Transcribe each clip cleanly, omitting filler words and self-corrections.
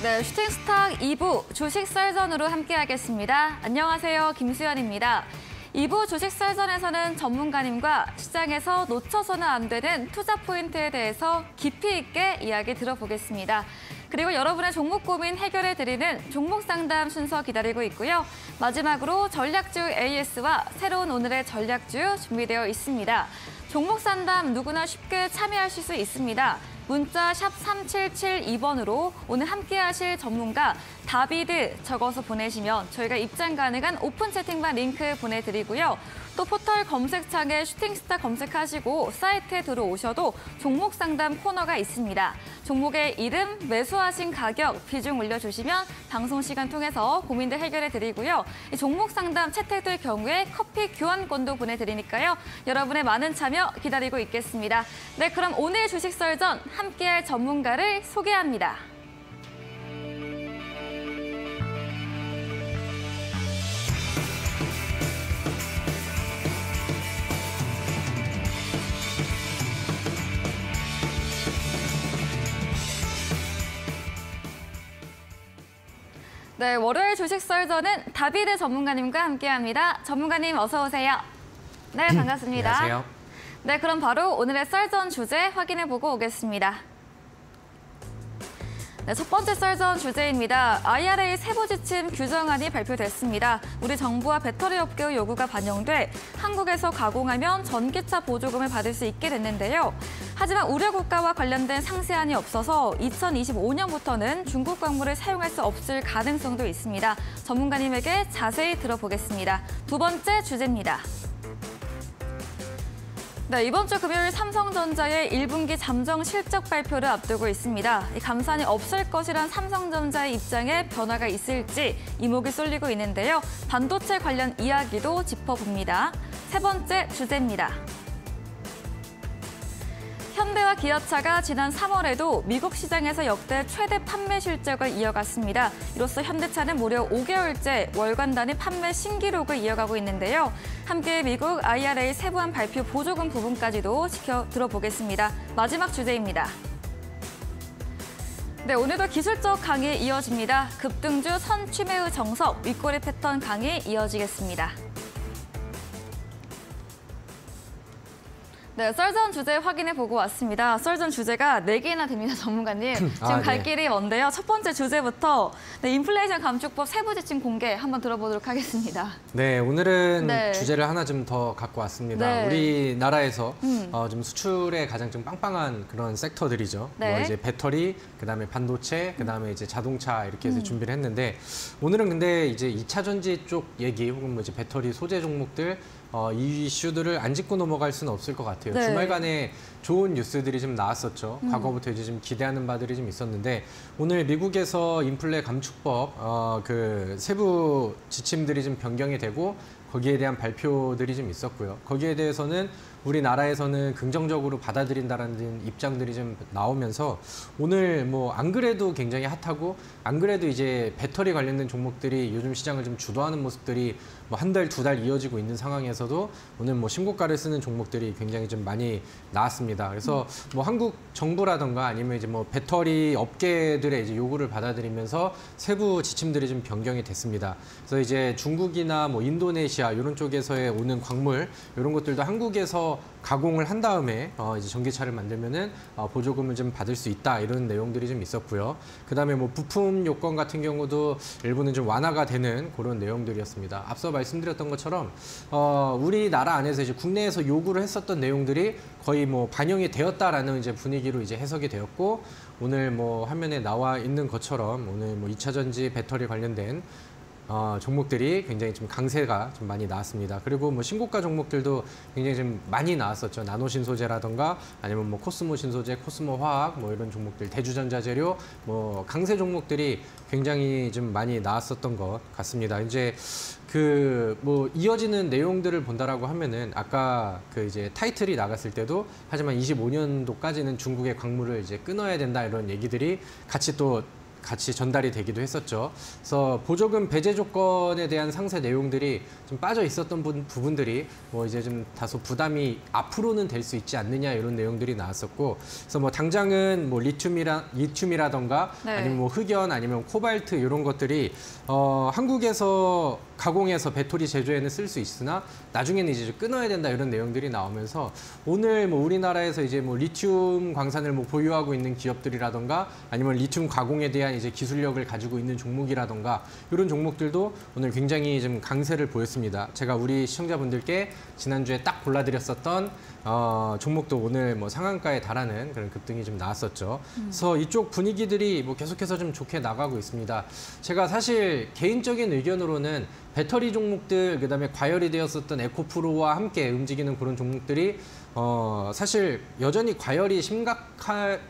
네, 슈팅스탁 2부 주식 썰전으로 함께하겠습니다. 안녕하세요, 김수연입니다. 2부 주식 썰전에서는 전문가님과 시장에서 놓쳐서는 안 되는 투자 포인트에 대해서 깊이 있게 이야기 들어보겠습니다. 그리고 여러분의 종목 고민 해결해드리는 종목 상담 순서 기다리고 있고요. 마지막으로 전략주 AS와 새로운 오늘의 전략주 준비되어 있습니다. 종목 상담 누구나 쉽게 참여하실 수 있습니다. 문자 샵 3772번으로 오늘 함께하실 전문가 다비드 적어서 보내시면 저희가 입장 가능한 오픈 채팅방 링크 보내드리고요. 또 포털 검색창에 슈팅스타 검색하시고 사이트에 들어오셔도 종목 상담 코너가 있습니다. 종목의 이름, 매수하신 가격, 비중 올려주시면 방송 시간 통해서 고민들 해결해드리고요. 이 종목 상담 채택될 경우에 커피 교환권도 보내드리니까요. 여러분의 많은 참여 기다리고 있겠습니다. 네, 그럼 오늘 주식 썰전 함께할 전문가를 소개합니다. 네, 월요일 주식 썰전은 다비드 전문가님과 함께합니다. 전문가님 어서 오세요. 네, 반갑습니다. 안녕하세요. 네, 그럼 바로 오늘의 썰전 주제 확인해보고 오겠습니다. 네, 첫 번째 썰전 주제입니다. IRA 세부 지침 규정안이 발표됐습니다. 우리 정부와 배터리 업계의 요구가 반영돼 한국에서 가공하면 전기차 보조금을 받을 수 있게 됐는데요. 하지만 우려 국가와 관련된 상세안이 없어서 2025년부터는 중국 광물을 사용할 수 없을 가능성도 있습니다. 전문가님에게 자세히 들어보겠습니다. 두 번째 주제입니다. 네, 이번 주 금요일 삼성전자의 1분기 잠정 실적 발표를 앞두고 있습니다. 이 감산이 없을 것이란 삼성전자의 입장에 변화가 있을지 이목이 쏠리고 있는데요. 반도체 관련 이야기도 짚어봅니다. 세 번째 주제입니다. 현대와 기아차가 지난 3월에도 미국 시장에서 역대 최대 판매 실적을 이어갔습니다. 이로써 현대차는 무려 5개월째 월간 단위 판매 신기록을 이어가고 있는데요. 함께 미국 IRA 세부안 발표 보조금 부분까지도 들어보겠습니다. 마지막 주제입니다. 네, 오늘도 기술적 강의 이어집니다. 급등주 선취매의 정석, 윗꼬리 패턴 강의 이어지겠습니다. 네, 썰전 주제 확인해보고 왔습니다. 썰전 주제가 4개나 됩니다, 전문가님. 지금 갈 길이 먼데요. 첫 번째 주제부터 인플레이션 감축법 세부 지침 공개 한번 들어보도록 하겠습니다. 네, 오늘은 주제를 하나 좀 더 갖고 왔습니다. 네. 우리나라에서 좀 수출에 가장 좀 빵빵한 그런 섹터들이죠. 네. 뭐 이제 배터리, 그다음에 반도체, 그다음에 이제 자동차 이렇게 해서 준비를 했는데 오늘은 근데 이제 2차 전지 쪽 얘기 혹은 뭐 이제 배터리 소재 종목들 이 이슈들을 안 짚고 넘어갈 수는 없을 것 같아요. 네. 주말간에 좋은 뉴스들이 좀 나왔었죠. 과거부터 이제 좀 기대하는 바들이 좀 있었는데 오늘 미국에서 인플레 감축법 그 세부 지침들이 좀 변경이 되고 거기에 대한 발표들이 좀 있었고요. 거기에 대해서는 우리나라에서는 긍정적으로 받아들인다라는 입장들이 좀 나오면서 오늘 뭐 안 그래도 굉장히 핫하고 안 그래도 이제 배터리 관련된 종목들이 요즘 시장을 좀 주도하는 모습들이 뭐 한 달, 두 달 이어지고 있는 상황에서도 오늘 뭐 신고가를 쓰는 종목들이 굉장히 좀 많이 나왔습니다. 그래서 뭐 한국 정부라던가 아니면 이제 뭐 배터리 업계들의 이제 요구를 받아들이면서 세부 지침들이 좀 변경이 됐습니다. 그래서 이제 중국이나 뭐 인도네시아 이런 쪽에서의 오는 광물 이런 것들도 한국에서 가공을 한 다음에 이제 전기차를 만들면은 보조금을 좀 받을 수 있다 이런 내용들이 좀 있었고요. 그다음에 뭐 부품 요건 같은 경우도 일부는 좀 완화가 되는 그런 내용들이었습니다. 앞서 말씀드렸던 것처럼 우리나라 안에서 이제 국내에서 요구를 했었던 내용들이 거의 뭐 반영이 되었다라는 이제 분위기로 이제 해석이 되었고 오늘 뭐 화면에 나와 있는 것처럼 오늘 뭐 2차 전지 배터리 관련된 종목들이 굉장히 좀 강세가 좀 많이 나왔습니다. 그리고 뭐 신고가 종목들도 굉장히 좀 많이 나왔었죠. 나노신소재라던가 아니면 뭐 코스모 신소재, 코스모 화학 뭐 이런 종목들, 대주전자재료 뭐 강세 종목들이 굉장히 좀 많이 나왔었던 것 같습니다. 이제 그 뭐 이어지는 내용들을 본다라고 하면은 아까 그 이제 타이틀이 나갔을 때도 하지만 25년도까지는 중국의 광물을 이제 끊어야 된다 이런 얘기들이 같이 또 같이 전달이 되기도 했었죠. 그래서 보조금 배제 조건에 대한 상세 내용들이 좀 빠져 있었던 부분들이 뭐 이제 좀 다소 부담이 앞으로는 될 수 있지 않느냐 이런 내용들이 나왔었고, 그래서 뭐 당장은 뭐 리튬이라던가 네. 아니면 뭐 흑연 아니면 코발트 이런 것들이 한국에서 가공해서 배터리 제조에는 쓸 수 있으나 나중에는 이제 끊어야 된다 이런 내용들이 나오면서 오늘 뭐 우리나라에서 이제 뭐 리튬 광산을 뭐 보유하고 있는 기업들이라던가 아니면 리튬 가공에 대한 이제 기술력을 가지고 있는 종목이라던가 이런 종목들도 오늘 굉장히 좀 강세를 보였습니다. 제가 우리 시청자분들께 지난주에 딱 골라드렸었던 종목도 오늘 뭐 상한가에 달하는 그런 급등이 좀 나왔었죠. 그래서 이쪽 분위기들이 뭐 계속해서 좀 좋게 나가고 있습니다. 제가 사실 개인적인 의견으로는 배터리 종목들, 그다음에 과열이 되었었던 에코프로와 함께 움직이는 그런 종목들이 사실 여전히 과열이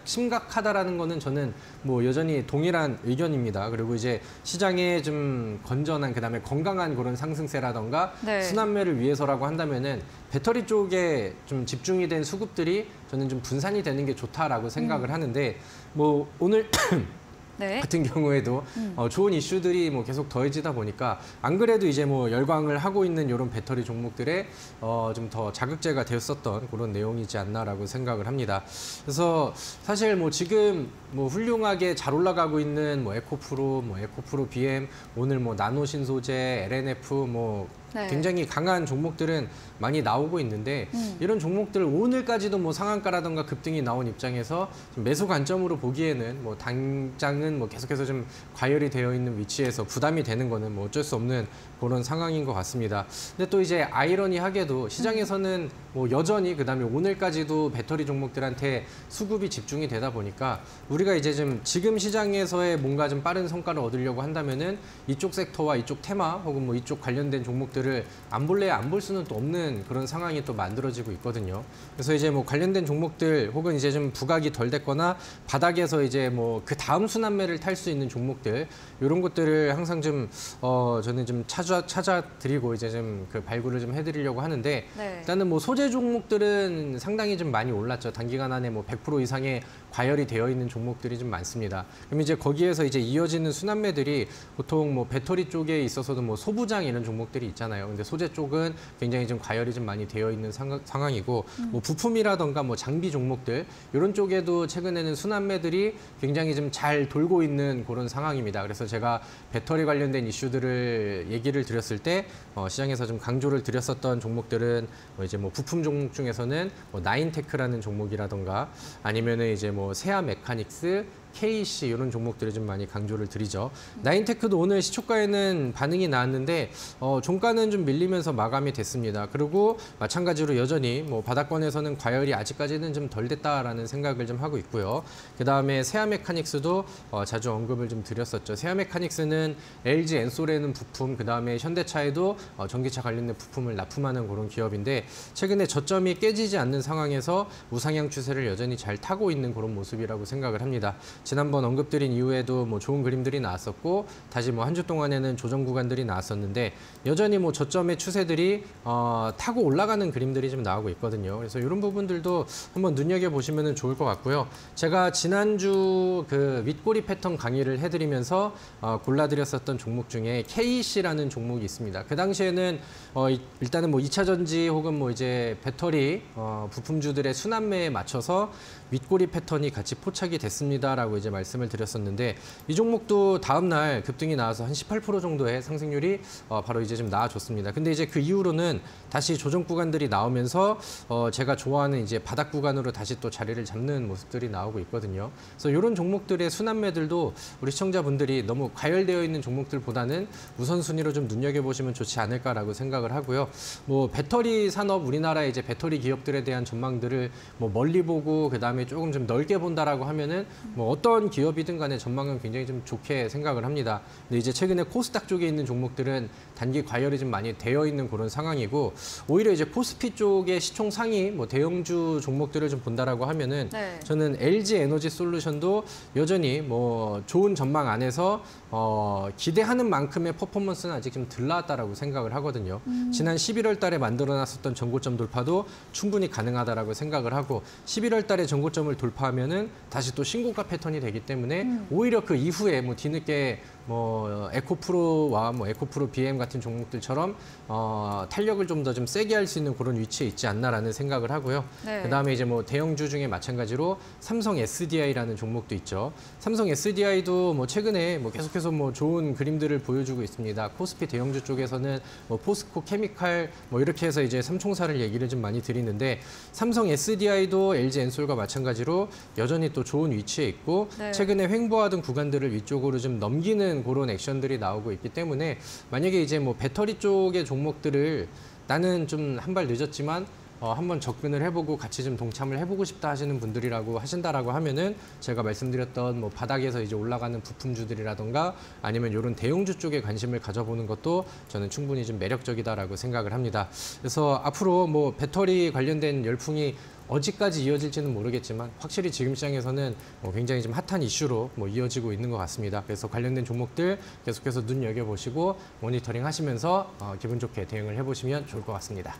심각하다라는 거는 저는 뭐 여전히 동일한 의견입니다. 그리고 이제 시장에 좀 건전한, 그다음에 건강한 그런 상승세라던가 네. 순환매를 위해서라고 한다면은 배터리 쪽에 좀 집중이 된 수급들이 저는 좀 분산이 되는 게 좋다라고 생각을 하는데, 뭐 오늘 네. 같은 경우에도 좋은 이슈들이 뭐 계속 더해지다 보니까 안 그래도 이제 뭐 열광을 하고 있는 이런 배터리 종목들에 좀 더 자극제가 되었었던 그런 내용이지 않나라고 생각을 합니다. 그래서 사실 뭐 지금 뭐 훌륭하게 잘 올라가고 있는 뭐 에코프로, 뭐 에코프로 BM, 오늘 뭐 나노신소재, LNF 뭐 네. 굉장히 강한 종목들은 많이 나오고 있는데 이런 종목들 오늘까지도 뭐 상한가라던가 급등이 나온 입장에서 좀 매수 관점으로 보기에는 뭐 당장은 뭐 계속해서 좀 과열이 되어 있는 위치에서 부담이 되는 거는 뭐 어쩔 수 없는 그런 상황인 것 같습니다. 근데 또 이제 아이러니하게도 시장에서는 뭐 여전히 그다음에 오늘까지도 배터리 종목들한테 수급이 집중이 되다 보니까 우리가 이제 좀 지금 시장에서의 뭔가 좀 빠른 성과를 얻으려고 한다면은 이쪽 섹터와 이쪽 테마 혹은 뭐 이쪽 관련된 종목들을 안 볼래야 안 볼 수는 또 없는 그런 상황이 또 만들어지고 있거든요. 그래서 이제 뭐 관련된 종목들 혹은 이제 좀 부각이 덜 됐거나 바닥에서 이제 뭐 그 다음 순환매를 탈 수 있는 종목들 이런 것들을 항상 좀 저는 좀 찾아드리고 이제 좀 그 발굴을 좀 해드리려고 하는데 네. 일단은 뭐 소재 종목들은 상당히 좀 많이 올랐죠. 단기간 안에 뭐 100% 이상의 과열이 되어 있는 종목들이 좀 많습니다. 그럼 이제 거기에서 이제 이어지는 순환매들이 보통 뭐 배터리 쪽에 있어서도 뭐 소부장 이런 종목들이 있잖아요. 근데 소재 쪽은 굉장히 좀 과열이 좀 많이 되어 있는 상황이고 뭐 부품이라던가 뭐 장비 종목들 이런 쪽에도 최근에는 순환매들이 굉장히 좀 잘 돌고 있는 그런 상황입니다. 그래서 제가 배터리 관련된 이슈들을 얘기를 드렸을 때 시장에서 좀 강조를 드렸었던 종목들은 이제 뭐 부품 종목 중에서는 뭐 나인테크라는 종목이라던가 아니면은 이제 뭐 세아 메카닉스, KC 이런 종목들을 좀 많이 강조를 드리죠. 나인테크도 오늘 시초가에는 반응이 나왔는데 종가는 좀 밀리면서 마감이 됐습니다. 그리고 마찬가지로 여전히 뭐 바닥권에서는 과열이 아직까지는 좀 덜 됐다라는 생각을 좀 하고 있고요. 그다음에 세아 메카닉스도 자주 언급을 좀 드렸었죠. 세아 메카닉스는 LG 엔솔에는 부품, 그다음에 현대차에도 전기차 관련된 부품을 납품하는 그런 기업인데 최근에 저점이 깨지지 않는 상황에서 우상향 추세를 여전히 잘 타고 있는 그런 모습이라고 생각을 합니다. 지난번 언급드린 이후에도 뭐 좋은 그림들이 나왔었고 다시 뭐 한 주 동안에는 조정 구간들이 나왔었는데 여전히 뭐 저점의 추세들이 타고 올라가는 그림들이 좀 나오고 있거든요. 그래서 이런 부분들도 한번 눈여겨보시면 좋을 것 같고요. 제가 지난주 그 윗꼬리 패턴 강의를 해드리면서 골라드렸었던 종목 중에 KC라는 종목이 있습니다. 그 당시에는 일단은 뭐 2차 전지 혹은 뭐 이제 배터리 부품주들의 순환매에 맞춰서 윗꼬리 패턴이 같이 포착이 됐습니다라고 이제 말씀을 드렸었는데 이 종목도 다음 날 급등이 나와서 한 18% 정도의 상승률이 바로 이제 좀 나와줬습니다. 근데 이제 그 이후로는 다시 조정 구간들이 나오면서 제가 좋아하는 이제 바닥 구간으로 다시 또 자리를 잡는 모습들이 나오고 있거든요. 그래서 이런 종목들의 순환매들도 우리 시청자분들이 너무 과열되어 있는 종목들보다는 우선순위로 좀 눈여겨보시면 좋지 않을까라고 생각을 하고요. 뭐 배터리 산업, 우리나라의 이제 배터리 기업들에 대한 전망들을 뭐 멀리 보고 그다음에 조금 좀 넓게 본다라고 하면은 뭐 어떤 기업이든 간에 전망은 굉장히 좀 좋게 생각을 합니다. 근데 이제 최근에 코스닥 쪽에 있는 종목들은 단기 과열이 좀 많이 되어 있는 그런 상황이고 오히려 이제 코스피 쪽의 시총 상위 뭐 대형주 종목들을 좀 본다라고 하면은 네. 저는 LG 에너지 솔루션도 여전히 뭐 좋은 전망 안에서 기대하는 만큼의 퍼포먼스는 아직 좀 덜 나왔다라고 생각을 하거든요. 지난 11월 달에 만들어놨었던 전고점 돌파도 충분히 가능하다라고 생각을 하고 11월 달에 전고점 저고점을 돌파하면은 다시 또 신고가 패턴이 되기 때문에 오히려 그 이후에 뭐 뒤늦게 뭐 에코프로와 뭐 에코프로 BM 같은 종목들처럼 탄력을 좀 더 좀 세게 할 수 있는 그런 위치에 있지 않나라는 생각을 하고요. 네. 그다음에 이제 뭐 대형주 중에 마찬가지로 삼성 SDI라는 종목도 있죠. 삼성 SDI도 뭐 최근에 뭐 계속해서 뭐 좋은 그림들을 보여주고 있습니다. 코스피 대형주 쪽에서는 뭐 포스코 케미칼 뭐 이렇게 해서 이제 삼총사를 얘기를 좀 많이 드리는데 삼성 SDI도 LG 엔솔과 마찬가지로 여전히 또 좋은 위치에 있고 네. 최근에 횡보하던 구간들을 위쪽으로 좀 넘기는 그런 액션들이 나오고 있기 때문에 만약에 이제 뭐 배터리 쪽의 종목들을 나는 좀 한 발 늦었지만 한번 접근을 해보고 같이 좀 동참을 해보고 싶다 하시는 분들이라고 하신다라고 하면은 제가 말씀드렸던 뭐 바닥에서 이제 올라가는 부품주들이라던가 아니면 이런 대형주 쪽에 관심을 가져보는 것도 저는 충분히 좀 매력적이다라고 생각을 합니다. 그래서 앞으로 뭐 배터리 관련된 열풍이 어디까지 이어질지는 모르겠지만 확실히 지금 시장에서는 굉장히 좀 핫한 이슈로 뭐 이어지고 있는 것 같습니다. 그래서 관련된 종목들 계속해서 눈여겨보시고 모니터링 하시면서 기분 좋게 대응을 해보시면 좋을 것 같습니다.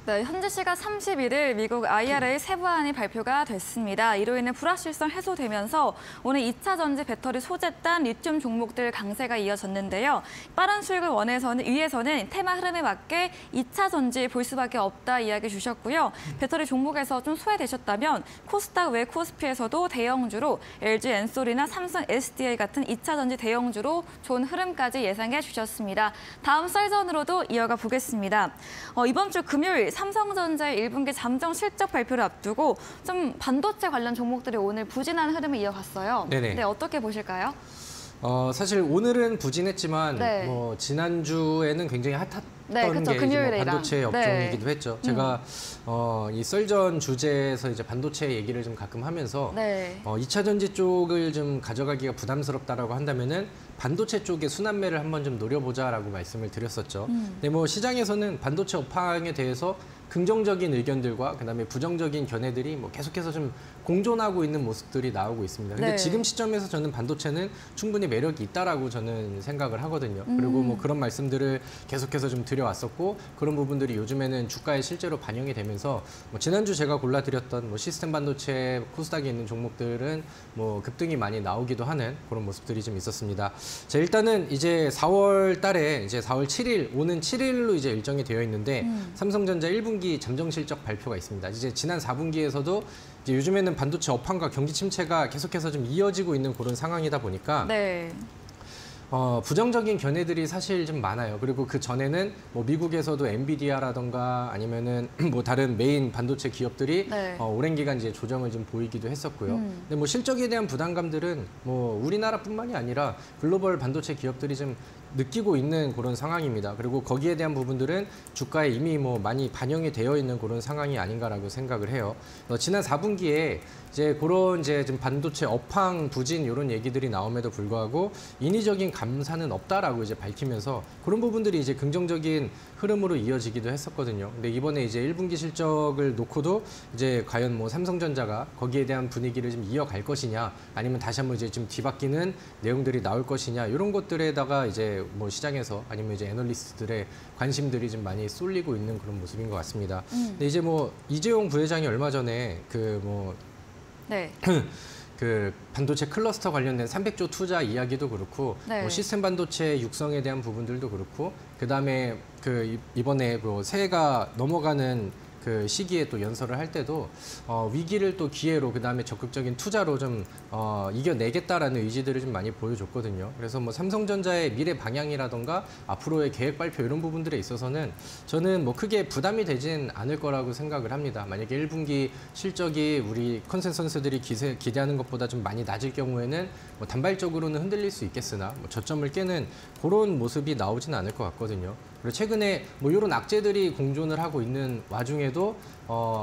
네, 현지 시각 31일 미국 IRA 세부안이 발표가 됐습니다. 이로 인해 불확실성 해소되면서 오늘 2차 전지 배터리 소재단 리튬 종목들 강세가 이어졌는데요. 빠른 수익을 위해서는 테마 흐름에 맞게 2차 전지 볼 수밖에 없다 이야기 주셨고요. 배터리 종목에서 좀 소외되셨다면 코스닥 외 코스피에서도 대형주로 LG 엔솔이나 삼성 SDI 같은 2차 전지 대형주로 좋은 흐름까지 예상해 주셨습니다. 다음 썰전으로도 이어가 보겠습니다. 이번 주 금요일 삼성전자의 1분기 잠정 실적 발표를 앞두고 좀 반도체 관련 종목들이 오늘 부진한 흐름을 이어갔어요. 네네. 네, 어떻게 보실까요? 사실 오늘은 부진했지만 네. 뭐 지난주에는 굉장히 핫했던 네, 그쵸. 게 이제 뭐 금요일이랑. 반도체 업종이기도 네. 했죠. 제가 이 썰전 주제에서 이제 반도체 얘기를 좀 가끔 하면서 네. 2차 전지 쪽을 좀 가져가기가 부담스럽다라고 한다면은 반도체 쪽의 순환매를 한번 좀 노려보자라고 말씀을 드렸었죠. 근데 뭐 시장에서는 반도체 업황에 대해서 긍정적인 의견들과 그다음에 부정적인 견해들이 뭐 계속해서 좀 공존하고 있는 모습들이 나오고 있습니다. 근데 네. 지금 시점에서 저는 반도체는 충분히 매력이 있다라고 저는 생각을 하거든요. 그리고 뭐 그런 말씀들을 계속해서 좀 드려왔었고 그런 부분들이 요즘에는 주가에 실제로 반영이 되면서 뭐 지난주 제가 골라드렸던 뭐 시스템 반도체 코스닥에 있는 종목들은 뭐 급등이 많이 나오기도 하는 그런 모습들이 좀 있었습니다. 자, 일단은 이제 4월 달에 이제 4월 7일 오는 7일로 이제 일정이 되어 있는데 삼성전자 1분기 잠정 실적 발표가 있습니다. 이제 지난 4분기에서도 이제 요즘에는 반도체 업황과 경기 침체가 계속해서 좀 이어지고 있는 그런 상황이다 보니까 네. 부정적인 견해들이 사실 좀 많아요. 그리고 그 전에는 뭐 미국에서도 엔비디아라던가 아니면은 뭐 다른 메인 반도체 기업들이 네. 오랜 기간 이제 조정을 좀 보이기도 했었고요. 근데 뭐 실적에 대한 부담감들은 뭐 우리나라뿐만이 아니라 글로벌 반도체 기업들이 좀 느끼고 있는 그런 상황입니다. 그리고 거기에 대한 부분들은 주가에 이미 뭐 많이 반영이 되어 있는 그런 상황이 아닌가라고 생각을 해요. 지난 4분기에 이제 그런 이제 좀 반도체 업황 부진 이런 얘기들이 나옴에도 불구하고 인위적인 감사는 없다라고 이제 밝히면서 그런 부분들이 이제 긍정적인 흐름으로 이어지기도 했었거든요. 근데 이번에 이제 1분기 실적을 놓고도 이제 과연 뭐 삼성전자가 거기에 대한 분위기를 좀 이어갈 것이냐 아니면 다시 한번 이제 좀 뒤바뀌는 내용들이 나올 것이냐 이런 것들에다가 이제 뭐 시장에서 아니면 이제 애널리스트들의 관심들이 좀 많이 쏠리고 있는 그런 모습인 것 같습니다. 근데 이제 뭐 이재용 부회장이 얼마 전에 네. 그 반도체 클러스터 관련된 300조 투자 이야기도 그렇고 네. 뭐 시스템 반도체 육성에 대한 부분들도 그렇고 그다음에 이번에 그 새해가 넘어가는 그 시기에 또 연설을 할 때도 위기를 또 기회로 그다음에 적극적인 투자로 좀 이겨내겠다라는 의지들을 좀 많이 보여줬거든요. 그래서 뭐 삼성전자의 미래 방향이라던가 앞으로의 계획 발표 이런 부분들에 있어서는 저는 뭐 크게 부담이 되진 않을 거라고 생각을 합니다. 만약에 1분기 실적이 우리 컨센서스들이 기대하는 것보다 좀 많이 낮을 경우에는 뭐 단발적으로는 흔들릴 수 있겠으나 뭐 저점을 깨는 그런 모습이 나오진 않을 것 같거든요. 그리고 최근에 뭐 이런 악재들이 공존을 하고 있는 와중에도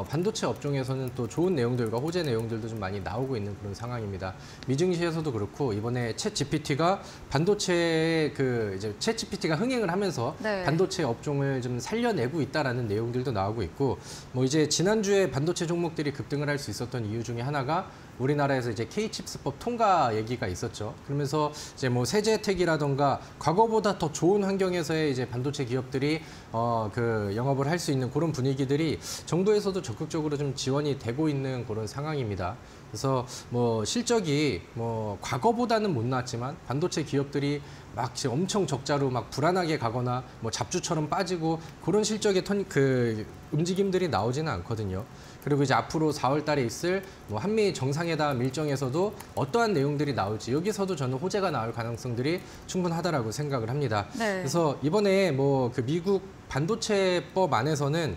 반도체 업종에서는 또 좋은 내용들과 호재 내용들도 좀 많이 나오고 있는 그런 상황입니다. 미증시에서도 그렇고 이번에 챗 GPT가 챗 GPT가 흥행을 하면서 네. 반도체 업종을 좀 살려내고 있다라는 내용들도 나오고 있고 뭐 이제 지난주에 반도체 종목들이 급등을 할 수 있었던 이유 중에 하나가 우리나라에서 이제 K칩스법 통과 얘기가 있었죠. 그러면서 이제 뭐 세제 혜택이라던가 과거보다 더 좋은 환경에서의 이제 반도체 기업들이 그 영업을 할 수 있는 그런 분위기들이 정부에서도 적극적으로 좀 지원이 되고 있는 그런 상황입니다. 그래서 뭐 실적이 뭐 과거보다는 못 나왔지만 반도체 기업들이 막 지금 엄청 적자로 막 불안하게 가거나 뭐 잡주처럼 빠지고 그런 실적의 그 움직임들이 나오지는 않거든요. 그리고 이제 앞으로 4월 달에 있을 뭐 한미 정상회담 일정에서도 어떠한 내용들이 나올지 여기서도 저는 호재가 나올 가능성들이 충분하다라고 생각을 합니다. 네. 그래서 이번에 뭐 그 미국 반도체법 안에서는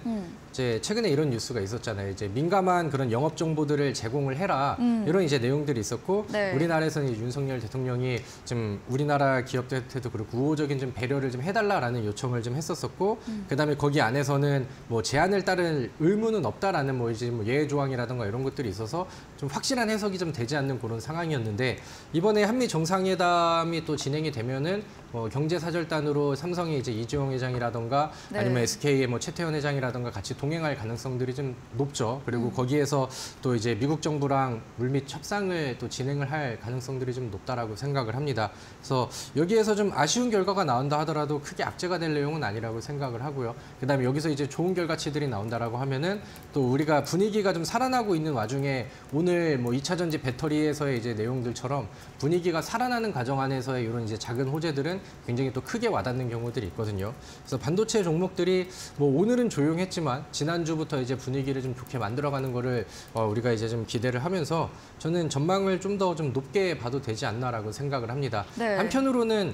이제 최근에 이런 뉴스가 있었잖아요. 이제 민감한 그런 영업 정보들을 제공을 해라 이런 이제 내용들이 있었고 네. 우리나라에서는 윤석열 대통령이 좀 우리나라 기업들한테도 그렇고 우호적인 좀 배려를 좀 해달라라는 요청을 좀 했었었고 그다음에 거기 안에서는 뭐 제한을 따를 의무는 없다라는 뭐 이제 뭐 예외 조항이라든가 이런 것들이 있어서 좀 확실한 해석이 좀 되지 않는 그런 상황이었는데 이번에 한미 정상회담이 또 진행이 되면은 경제사절단으로 삼성의 이제 이주영 회장이라든가 네. 아니면 SK의 뭐 최태원 회장이라든가 같이 동행할 가능성들이 좀 높죠. 그리고 거기에서 또 이제 미국 정부랑 물밑 협상을 또 진행을 할 가능성들이 좀 높다라고 생각을 합니다. 그래서 여기에서 좀 아쉬운 결과가 나온다 하더라도 크게 악재가 될 내용은 아니라고 생각을 하고요. 그다음에 여기서 이제 좋은 결과치들이 나온다라고 하면은 또 우리가 분위기가 좀 살아나고 있는 와중에 오늘 뭐 2차 전지 배터리에서의 이제 내용들처럼 분위기가 살아나는 과정 안에서의 이런 이제 작은 호재들은 굉장히 또 크게 와닿는 경우들이 있거든요. 그래서 반도체 종목들이 뭐 오늘은 조용했지만 지난주부터 이제 분위기를 좀 좋게 만들어가는 거를 우리가 이제 좀 기대를 하면서 저는 전망을 좀 더 좀 높게 봐도 되지 않나라고 생각을 합니다. 네. 한편으로는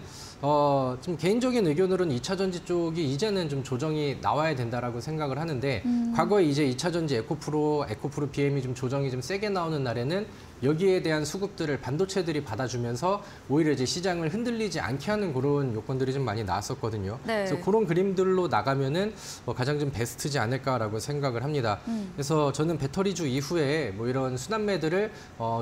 좀 개인적인 의견으로는 2차 전지 쪽이 이제는 좀 조정이 나와야 된다라고 생각을 하는데 과거에 이제 2차 전지 에코프로 BM이 좀 조정이 좀 세게 나오는 날에는 여기에 대한 수급들을 반도체들이 받아주면서 오히려 이제 시장을 흔들리지 않게 하는 그런 요건들이 좀 많이 나왔었거든요. 네. 그래서 그런 그림들로 나가면은 가장 좀 베스트지 않을까라고 생각을 합니다. 그래서 저는 배터리주 이후에 뭐 이런 순환매들을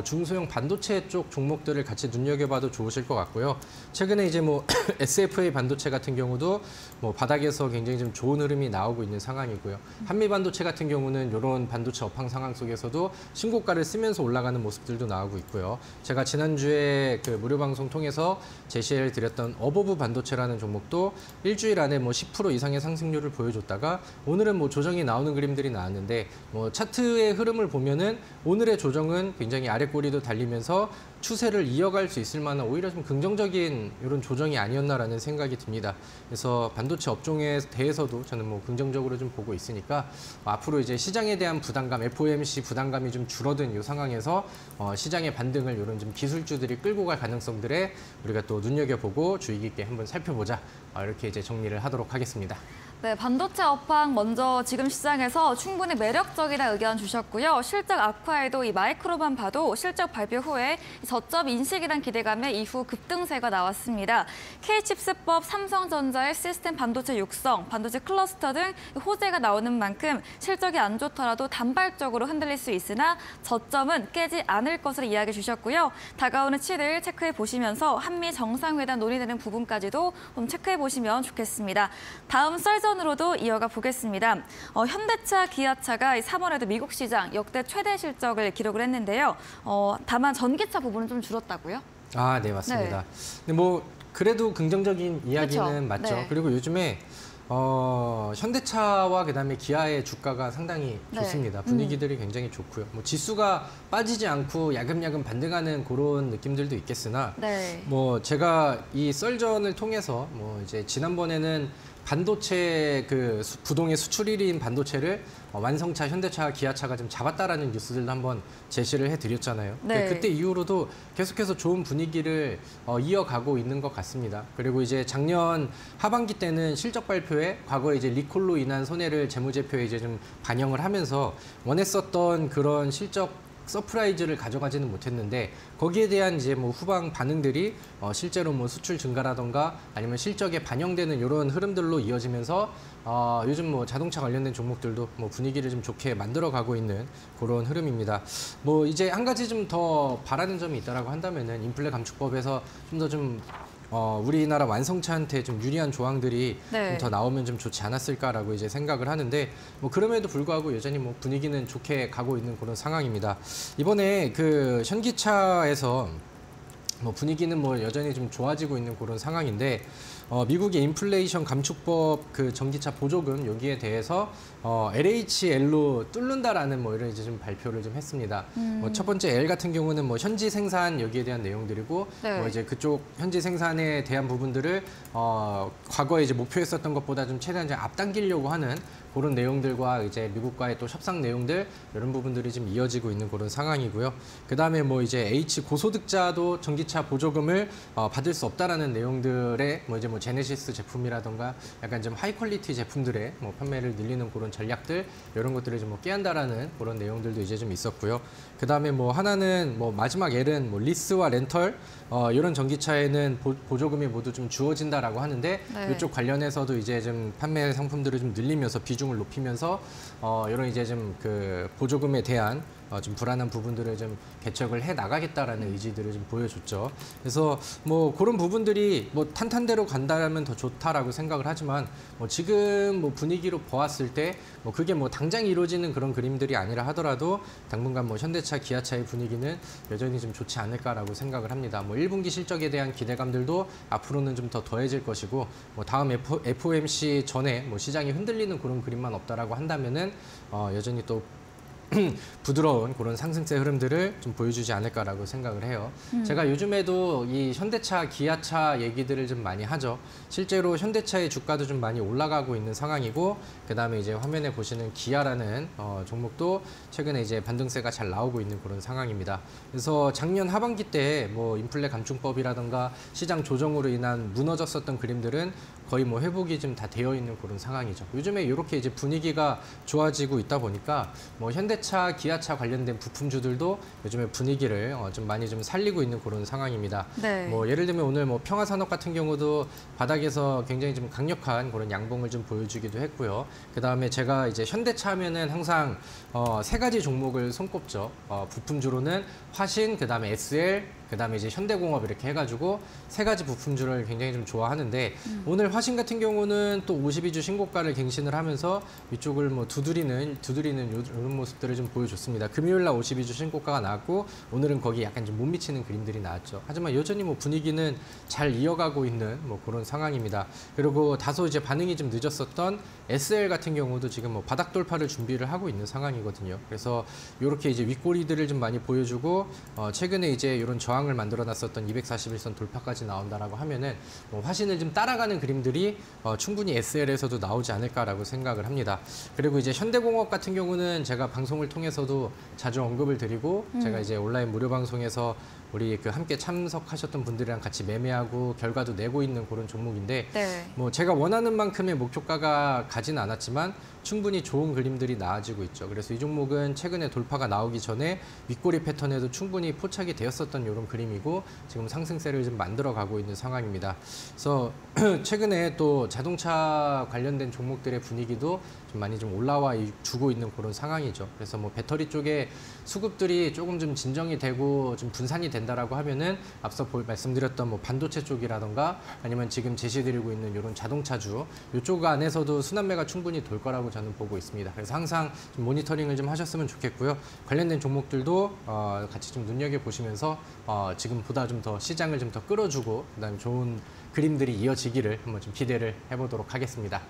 중소형 반도체 쪽 종목들을 같이 눈여겨봐도 좋으실 것 같고요. 최근에 이제 뭐 SFA 반도체 같은 경우도 뭐 바닥에서 굉장히 좀 좋은 흐름이 나오고 있는 상황이고요. 한미 반도체 같은 경우는 이런 반도체 업황 상황 속에서도 신고가를 쓰면서 올라가는 모습들도 나오고 있고요. 제가 지난주에 그 무료 방송 통해서 제시해 드렸던 어버브 반도체라는 종목도 일주일 안에 뭐 10% 이상의 상승률을 보여줬다가 오늘은 뭐 조정이 나오는 그림들이 나왔는데 뭐 차트의 흐름을 보면은 오늘의 조정은 굉장히 아래 꼬리도 달리면서 추세를 이어갈 수 있을 만한 오히려 좀 긍정적인 이런 조정이 아니었나라는 생각이 듭니다. 그래서 반도체 업종에 대해서도 저는 뭐 긍정적으로 좀 보고 있으니까 앞으로 이제 시장에 대한 부담감, FOMC 부담감이 좀 줄어든 이 상황에서 시장의 반등을 이런 좀 기술주들이 끌고 갈 가능성들에 우리가 또 눈여겨보고 주의 깊게 한번 살펴보자. 이렇게 이제 정리를 하도록 하겠습니다. 네, 반도체 업황 먼저 지금 시장에서 충분히 매력적이라 의견 주셨고요. 실적 악화에도 이 마이크로만 봐도 실적 발표 후에 저점 인식이란 기대감에 이후 급등세가 나왔습니다. K칩스법, 삼성전자의 시스템 반도체 육성, 반도체 클러스터 등 호재가 나오는 만큼 실적이 안 좋더라도 단발적으로 흔들릴 수 있으나 저점은 깨지 않을 것으로 이야기해 주셨고요. 다가오는 7일 체크해 보시면서 한미 정상회담 논의되는 부분까지도 좀 체크해 보시면 좋겠습니다. 다음 썰전으로도 이어가 보겠습니다. 현대차, 기아차가 3월에도 미국 시장 역대 최대 실적을 기록을 했는데요. 다만 전기차 부분은 좀 줄었다고요? 아, 네, 맞습니다. 근데 뭐 그래도 긍정적인 이야기는 그렇죠. 맞죠. 네. 그리고 요즘에 현대차와 그다음에 기아의 주가가 상당히 네. 좋습니다. 분위기들이 굉장히 좋고요. 뭐 지수가 빠지지 않고 야금야금 반등하는 그런 느낌들도 있겠으나 네. 뭐 제가 이 썰전을 통해서 뭐 이제 지난번에는 반도체 그 부동의 수출 1위인 반도체를 완성차, 현대차, 기아차가 좀 잡았다라는 뉴스들도 한번 제시를 해드렸잖아요. 네. 그때 이후로도 계속해서 좋은 분위기를 이어가고 있는 것 같습니다. 그리고 이제 작년 하반기 때는 실적 발표에 과거에 이제 리콜로 인한 손해를 재무제표에 이제 좀 반영을 하면서 원했었던 그런 실적 서프라이즈를 가져가지는 못했는데 거기에 대한 이제 뭐 후방 반응들이 실제로 뭐 수출 증가라던가 아니면 실적에 반영되는 이런 흐름들로 이어지면서 요즘 뭐 자동차 관련된 종목들도 뭐 분위기를 좀 좋게 만들어가고 있는 그런 흐름입니다. 뭐 이제 한 가지 좀 더 바라는 점이 있다라고 한다면은 인플레 감축법에서 좀 더 좀 우리나라 완성차한테 좀 유리한 조항들이 네. 좀 더 나오면 좀 좋지 않았을까라고 이제 생각을 하는데 뭐 그럼에도 불구하고 여전히 뭐 분위기는 좋게 가고 있는 그런 상황입니다. 이번에 그 현기차에서 뭐 분위기는 뭐 여전히 좀 좋아지고 있는 그런 상황인데 미국의 인플레이션 감축법 그 전기차 보조금 여기에 대해서 LHL로 뚫는다라는 뭐 이런 이제 좀 발표를 좀 했습니다. 뭐 첫 번째 L 같은 경우는 뭐 현지 생산 여기에 대한 내용들이고 네. 뭐 이제 그쪽 현지 생산에 대한 부분들을 과거에 이제 목표했었던 것보다 좀 최대한 좀 앞당기려고 하는 그런 내용들과 이제 미국과의 또 협상 내용들 이런 부분들이 좀 이어지고 있는 그런 상황이고요. 그다음에 뭐 이제 H 고소득자도 전기차 보조금을 받을 수 없다라는 내용들의 뭐 이제 뭐 제네시스 제품이라던가 약간 좀 하이 퀄리티 제품들의 뭐 판매를 늘리는 그런 전략들 이런 것들을 좀 뭐 깨한다라는 그런 내용들도 이제 좀 있었고요. 그다음에 뭐 하나는 뭐 마지막 L은 뭐 리스와 렌털 이런 전기차에는 보조금이 모두 좀 주어진다라고 하는데 네. 이쪽 관련해서도 이제 좀 판매 상품들을 좀 늘리면서 비중을 높이면서 이런 이제 좀 그 보조금에 대한 좀 불안한 부분들을 좀 개척을 해 나가겠다라는 의지들을 좀 보여줬죠. 그래서 뭐 그런 부분들이 뭐 탄탄대로 간다면 더 좋다라고 생각을 하지만 뭐 지금 뭐 분위기로 보았을 때 뭐 그게 뭐 당장 이루어지는 그런 그림들이 아니라 하더라도 당분간 뭐 현대차, 기아차의 분위기는 여전히 좀 좋지 않을까라고 생각을 합니다. 뭐 1분기 실적에 대한 기대감들도 앞으로는 좀 더 더해질 것이고 뭐 다음 FOMC 전에 뭐 시장이 흔들리는 그런 그림만 없다라고 한다면은 여전히 또 부드러운 그런 상승세 흐름들을 좀 보여주지 않을까라고 생각을 해요. 제가 요즘에도 이 현대차, 기아차 얘기들을 좀 많이 하죠. 실제로 현대차의 주가도 좀 많이 올라가고 있는 상황이고, 그다음에 이제 화면에 보시는 기아라는 종목도 최근에 이제 반등세가 잘 나오고 있는 그런 상황입니다. 그래서 작년 하반기 때 뭐 인플레 감축법이라든가 시장 조정으로 인한 무너졌었던 그림들은 거의 뭐 회복이 좀 다 되어 있는 그런 상황이죠. 요즘에 이렇게 이제 분위기가 좋아지고 있다 보니까 뭐 현대차, 기아차 관련된 부품주들도 요즘에 분위기를 좀 많이 좀 살리고 있는 그런 상황입니다. 네. 뭐 예를 들면 오늘 뭐 평화산업 같은 경우도 바닥에서 굉장히 좀 강력한 그런 양봉을 좀 보여주기도 했고요. 그다음에 제가 이제 현대차 하면은 항상 세 가지 종목을 손꼽죠. 부품주로는 화신, 그다음에 SL, 그다음에 이제 현대공업 이렇게 해가지고 세 가지 부품주를 굉장히 좀 좋아하는데 오늘 화신 같은 경우는 또 52주 신고가를 갱신을 하면서 이쪽을 뭐 두드리는 이런 모습들을 좀 보여줬습니다. 금요일 날 52주 신고가가 나왔고 오늘은 거기 약간 좀 못 미치는 그림들이 나왔죠. 하지만 여전히 뭐 분위기는 잘 이어가고 있는 뭐 그런 상황입니다. 그리고 다소 이제 반응이 좀 늦었었던 SL 같은 경우도 지금 뭐 바닥 돌파를 준비를 하고 있는 상황이거든요. 그래서 이렇게 이제 윗꼬리들을 좀 많이 보여주고 최근에 이제 이런 저항을 만들어놨었던 241선 돌파까지 나온다라고 하면은 뭐 화신을 좀 따라가는 그림들이 충분히 SL에서도 나오지 않을까라고 생각을 합니다. 그리고 이제 현대공업 같은 경우는 제가 방송을 통해서도 자주 언급을 드리고 제가 이제 온라인 무료 방송에서 우리 그 함께 참석하셨던 분들이랑 같이 매매하고 결과도 내고 있는 그런 종목인데 네. 뭐 제가 원하는 만큼의 목표가가 가진 않았지만 충분히 좋은 그림들이 나와지고 있죠. 그래서 이 종목은 최근에 돌파가 나오기 전에 윗꼬리 패턴에도 충분히 포착이 되었었던 이런 그림이고 지금 상승세를 좀 만들어가고 있는 상황입니다. 그래서 최근에 또 자동차 관련된 종목들의 분위기도 좀 많이 좀 올라와 주고 있는 그런 상황이죠. 그래서 뭐 배터리 쪽에 수급들이 조금 좀 진정이 되고 좀 분산이 된다라고 하면은 앞서 말씀드렸던 뭐 반도체 쪽이라던가 아니면 지금 제시드리고 있는 이런 자동차주 이쪽 안에서도 순환매가 충분히 돌 거라고 저는 보고 있습니다. 그래서 항상 좀 모니터링을 좀 하셨으면 좋겠고요. 관련된 종목들도 같이 좀 눈여겨 보시면서 지금보다 좀 더 시장을 좀 더 끌어주고 그다음에 좋은 그림들이 이어지기를 한번 좀 기대를 해보도록 하겠습니다.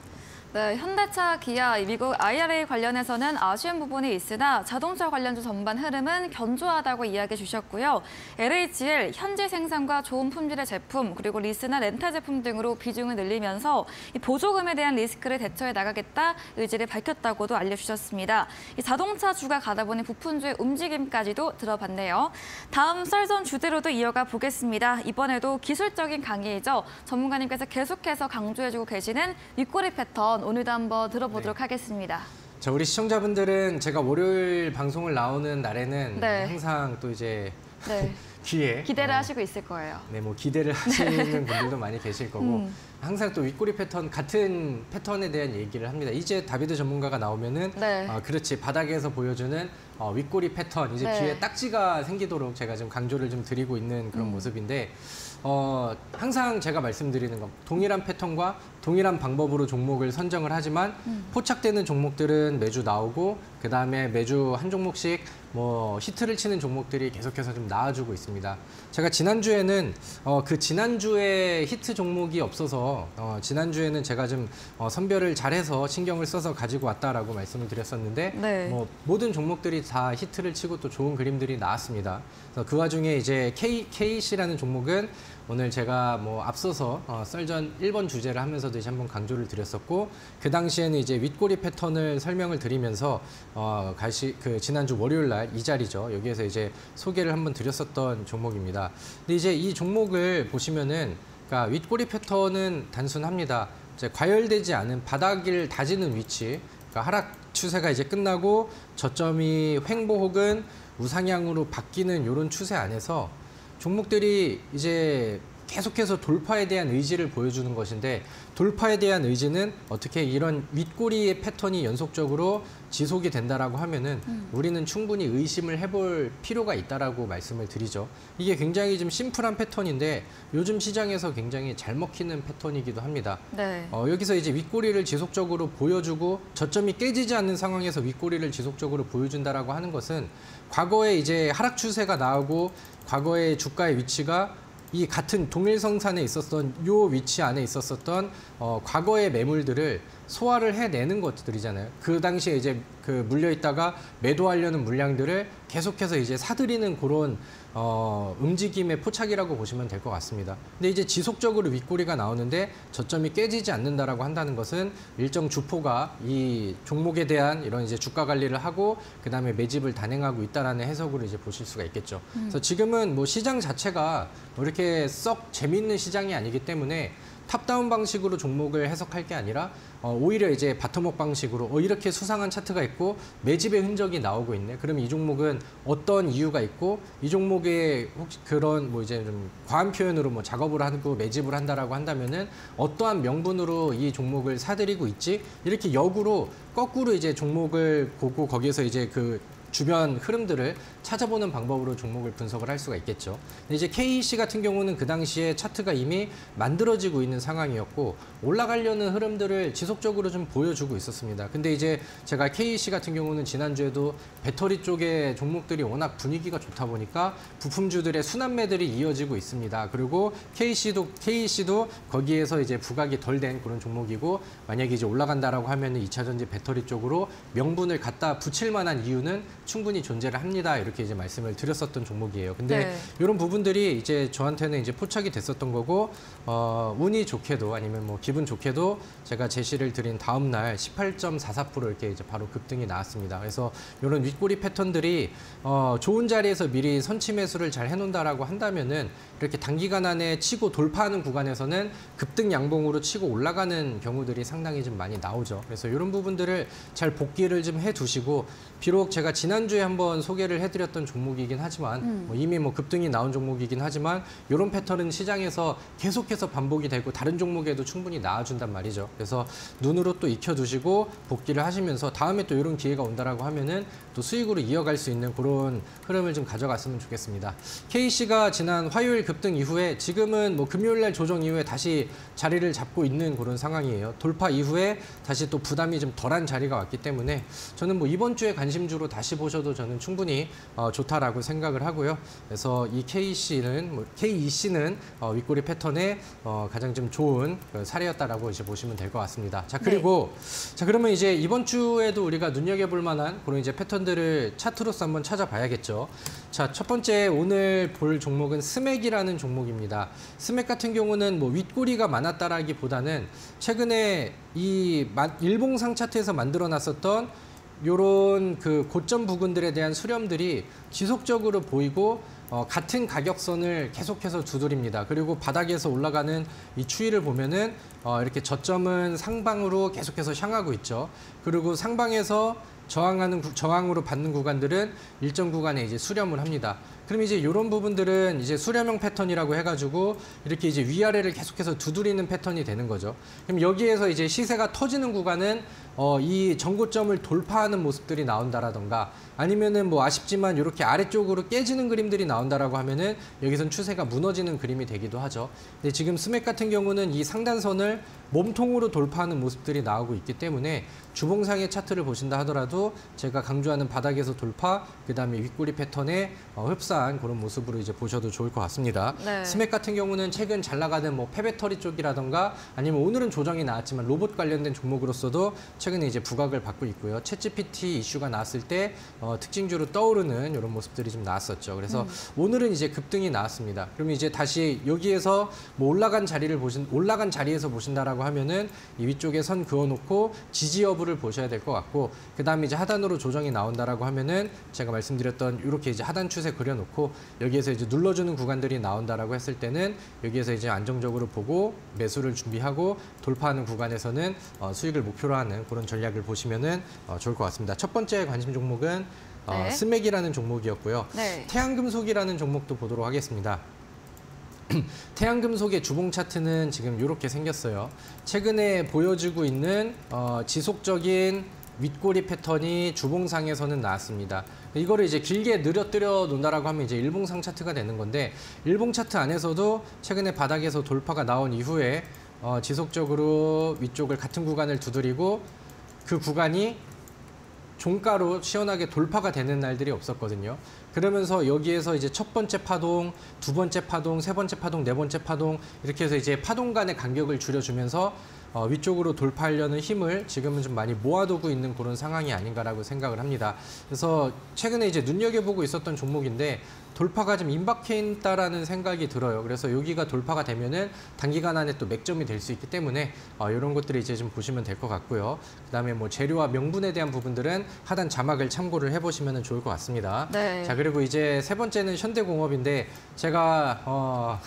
네, 현대차, 기아, 미국 IRA 관련해서는 아쉬운 부분이 있으나 자동차 관련주 전반 흐름은 견조하다고 이야기해 주셨고요. LHL, 현지 생산과 좋은 품질의 제품, 그리고 리스나 렌탈 제품 등으로 비중을 늘리면서 이 보조금에 대한 리스크를 대처해 나가겠다 의지를 밝혔다고도 알려주셨습니다. 이 자동차 주가 가다 보니 부품주의 움직임까지도 들어봤네요. 다음 썰전 주제로도 이어가 보겠습니다. 이번에도 기술적인 강의이죠. 전문가님께서 계속해서 강조해주고 계시는 윗꼬리 패턴 오늘도 한번 들어보도록 하겠습니다. 자, 우리 시청자분들은 제가 월요일 방송을 나오는 날에는 네. 항상 또 이제 네, 귀에 기대를 하시고 있을 거예요. 네, 뭐 기대를 하시는 분들도 많이 계실 거고 항상 또 윗꼬리 패턴 같은 패턴에 대한 얘기를 합니다. 이제 다비드 전문가가 나오면은 네. 그렇지 바닥에서 보여주는 윗꼬리 패턴, 이제 네. 귀에 딱지가 생기도록 제가 지금 강조를 좀 드리고 있는 그런 모습인데, 항상 제가 말씀드리는 건 동일한 패턴과 동일한 방법으로 종목을 선정을 하지만 포착되는 종목들은 매주 나오고 그다음에 매주 한 종목씩 뭐 히트를 치는 종목들이 계속해서 좀 나와주고 있습니다. 제가 지난주에는 그 지난주에 히트 종목이 없어서 지난주에는 제가 좀 선별을 잘해서 신경을 써서 가지고 왔다라고 말씀을 드렸었는데 네. 뭐 모든 종목들이 다 히트를 치고 또 좋은 그림들이 나왔습니다. 그래서 그 와중에 이제 KEC라는 종목은 오늘 제가 뭐 앞서서 썰전 1번 주제를 하면서도 이제 한번 강조를 드렸었고, 그 당시에는 이제 윗꼬리 패턴을 설명을 드리면서 지난주 월요일 날 이 자리죠. 여기에서 이제 소개를 한번 드렸었던 종목입니다. 근데 이제 이 종목을 보시면은 그러니까 윗꼬리 패턴은 단순합니다. 이제 과열되지 않은 바닥을 다지는 위치, 그러니까 하락 추세가 이제 끝나고 저점이 횡보 혹은 우상향으로 바뀌는 이런 추세 안에서 종목들이 이제 계속해서 돌파에 대한 의지를 보여주는 것인데, 돌파에 대한 의지는 어떻게 이런 윗꼬리의 패턴이 연속적으로 지속이 된다라고 하면은 우리는 충분히 의심을 해볼 필요가 있다라고 말씀을 드리죠. 이게 굉장히 좀 심플한 패턴인데 요즘 시장에서 굉장히 잘 먹히는 패턴이기도 합니다. 네. 여기서 이제 윗꼬리를 지속적으로 보여주고 저점이 깨지지 않는 상황에서 윗꼬리를 지속적으로 보여준다라고 하는 것은 과거에 이제 하락 추세가 나오고 과거의 주가의 위치가 이 같은 동일성산에 있었던 요 위치 안에 있었었던 과거의 매물들을 소화를 해내는 것들이잖아요. 그 당시에 이제 그 물려 있다가 매도하려는 물량들을 계속해서 이제 사들이는 그런 움직임의 포착이라고 보시면 될 것 같습니다. 근데 이제 지속적으로 윗꼬리가 나오는데 저점이 깨지지 않는다라고 한다는 것은 일정 주포가 이 종목에 대한 이런 이제 주가 관리를 하고 그다음에 매집을 단행하고 있다라는 해석으로 이제 보실 수가 있겠죠. 그래서 지금은 뭐 시장 자체가 뭐 이렇게 썩 재미있는 시장이 아니기 때문에 탑다운 방식으로 종목을 해석할 게 아니라 오히려 이제 바텀업 방식으로 이렇게 수상한 차트가 있고 매집의 흔적이 나오고 있네. 그러면 이 종목은 어떤 이유가 있고 이 종목에 혹시 그런 뭐 이제 좀 과한 표현으로 뭐 작업을 하고 매집을 한다라고 한다면은 어떠한 명분으로 이 종목을 사들이고 있지? 이렇게 역으로 거꾸로 이제 종목을 보고 거기에서 이제 그 주변 흐름들을 찾아보는 방법으로 종목을 분석을 할 수가 있겠죠. 근데 이제 KEC 같은 경우는 그 당시에 차트가 이미 만들어지고 있는 상황이었고 올라가려는 흐름들을 지속적으로 좀 보여주고 있었습니다. 근데 이제 제가 KEC 같은 경우는 지난주에도 배터리 쪽의 종목들이 워낙 분위기가 좋다 보니까 부품주들의 순환매들이 이어지고 있습니다. 그리고 KEC도 거기에서 이제 부각이 덜 된 그런 종목이고 만약에 이제 올라간다라고 하면은 2차전지 배터리 쪽으로 명분을 갖다 붙일 만한 이유는 충분히 존재를 합니다. 이렇게 이제 말씀을 드렸었던 종목이에요. 근데 네. 이런 부분들이 이제 저한테는 이제 포착이 됐었던 거고, 운이 좋게도 아니면 뭐 기분 좋게도 제가 제시를 드린 다음 날 18.44% 이렇게 이제 바로 급등이 나왔습니다. 그래서 이런 윗꼬리 패턴들이 좋은 자리에서 미리 선취 매수를 잘 해놓는다라고 한다면은 이렇게 단기간 안에 치고 돌파하는 구간에서는 급등 양봉으로 치고 올라가는 경우들이 상당히 좀 많이 나오죠. 그래서 이런 부분들을 잘 복기를 좀 해두시고, 비록 제가 지난주에 한번 소개를 해드렸던 종목이긴 하지만 이미 뭐 급등이 나온 종목이긴 하지만 이런 패턴은 시장에서 계속해서 반복이 되고 다른 종목에도 충분히 나와준단 말이죠. 그래서 눈으로 또 익혀두시고 복기를 하시면서 다음에 또 이런 기회가 온다라고 하면은 또 수익으로 이어갈 수 있는 그런 흐름을 좀 가져갔으면 좋겠습니다. KEC가 지난 화요일 급등 이후에 지금은 뭐 금요일날 조정 이후에 다시 자리를 잡고 있는 그런 상황이에요. 돌파 이후에 다시 또 부담이 좀 덜한 자리가 왔기 때문에 저는 뭐 이번 주에 관심주로 다시 보셔도 저는 충분히 좋다라고 생각을 하고요. 그래서 이 KEC는 윗꼬리 패턴의 가장 좀 좋은 사례였다라고 이제 보시면 될 것 같습니다. 자, 그리고 자, 그러면 이제 이번 주에도 우리가 눈여겨볼 만한 그런 이제 패턴들을 차트로서 한번 찾아봐야겠죠. 자, 첫 번째 오늘 볼 종목은 스맥이라는 종목입니다. 스맥 같은 경우는 뭐 윗꼬리가 많았다라기보다는 최근에 이 일봉상 차트에서 만들어놨었던 요런 그 고점 부근들에 대한 수렴들이 지속적으로 보이고 같은 가격선을 계속해서 두드립니다. 그리고 바닥에서 올라가는 이 추이를 보면은 이렇게 저점은 상방으로 계속해서 향하고 있죠. 그리고 상방에서 저항으로 받는 구간들은 일정 구간에 이제 수렴을 합니다. 그럼 이제 이런 부분들은 이제 수렴형 패턴이라고 해가지고 이렇게 이제 위아래를 계속해서 두드리는 패턴이 되는 거죠. 그럼 여기에서 이제 시세가 터지는 구간은 이 전고점을 돌파하는 모습들이 나온다라던가 아니면은 뭐 아쉽지만 이렇게 아래쪽으로 깨지는 그림들이 나온다라고 하면은 여기선 추세가 무너지는 그림이 되기도 하죠. 근데 지금 스맥 같은 경우는 이 상단선을 몸통으로 돌파하는 모습들이 나오고 있기 때문에 주봉상의 차트를 보신다 하더라도 제가 강조하는 바닥에서 돌파, 그다음에 윗꼬리 패턴에 흡사한 그런 모습으로 이제 보셔도 좋을 것 같습니다. 네. 스맥 같은 경우는 최근 잘 나가는 뭐 페베터리 쪽이라던가 아니면 오늘은 조정이 나왔지만 로봇 관련된 종목으로서도 최근에 이제 부각을 받고 있고요. 챗GPT 이슈가 나왔을 때 특징주로 떠오르는 이런 모습들이 좀 나왔었죠. 그래서 오늘은 이제 급등이 나왔습니다. 그러면 이제 다시 여기에서 뭐 올라간 자리에서 보신다라고 하면은 이 위쪽에 선 그어놓고 지지 여부를 보셔야 될 것 같고, 그 다음에 이제 하단으로 조정이 나온다라고 하면은 제가 말씀드렸던 이렇게 이제 하단 추세 그려놓고 여기에서 이제 눌러주는 구간들이 나온다라고 했을 때는 여기에서 이제 안정적으로 보고 매수를 준비하고 돌파하는 구간에서는 수익을 목표로 하는 그런 전략을 보시면은 좋을 것 같습니다. 첫 번째 관심 종목은 네. 스맥이라는 종목이었고요. 네. 태양금속이라는 종목도 보도록 하겠습니다. 태양금속의 주봉 차트는 지금 이렇게 생겼어요. 최근에 보여주고 있는 지속적인 윗꼬리 패턴이 주봉상에서는 나왔습니다. 이거를 이제 길게 늘어뜨려 놓는다라고 하면 이제 일봉상 차트가 되는 건데, 일봉 차트 안에서도 최근에 바닥에서 돌파가 나온 이후에 지속적으로 위쪽을 같은 구간을 두드리고 그 구간이 종가로 시원하게 돌파가 되는 날들이 없었거든요. 그러면서 여기에서 이제 첫 번째 파동, 두 번째 파동, 세 번째 파동, 네 번째 파동 이렇게 해서 이제 파동 간의 간격을 줄여주면서 위쪽으로 돌파하려는 힘을 지금은 좀 많이 모아두고 있는 그런 상황이 아닌가라고 생각을 합니다. 그래서 최근에 이제 눈여겨보고 있었던 종목인데 돌파가 좀 임박해 있다라는 생각이 들어요. 그래서 여기가 돌파가 되면은 단기간 안에 또 맥점이 될 수 있기 때문에 이런 것들을 이제 좀 보시면 될 것 같고요. 그다음에 뭐 재료와 명분에 대한 부분들은 하단 자막을 참고를 해보시면 좋을 것 같습니다. 네. 자, 그리고 이제 세 번째는 현대공업인데 제가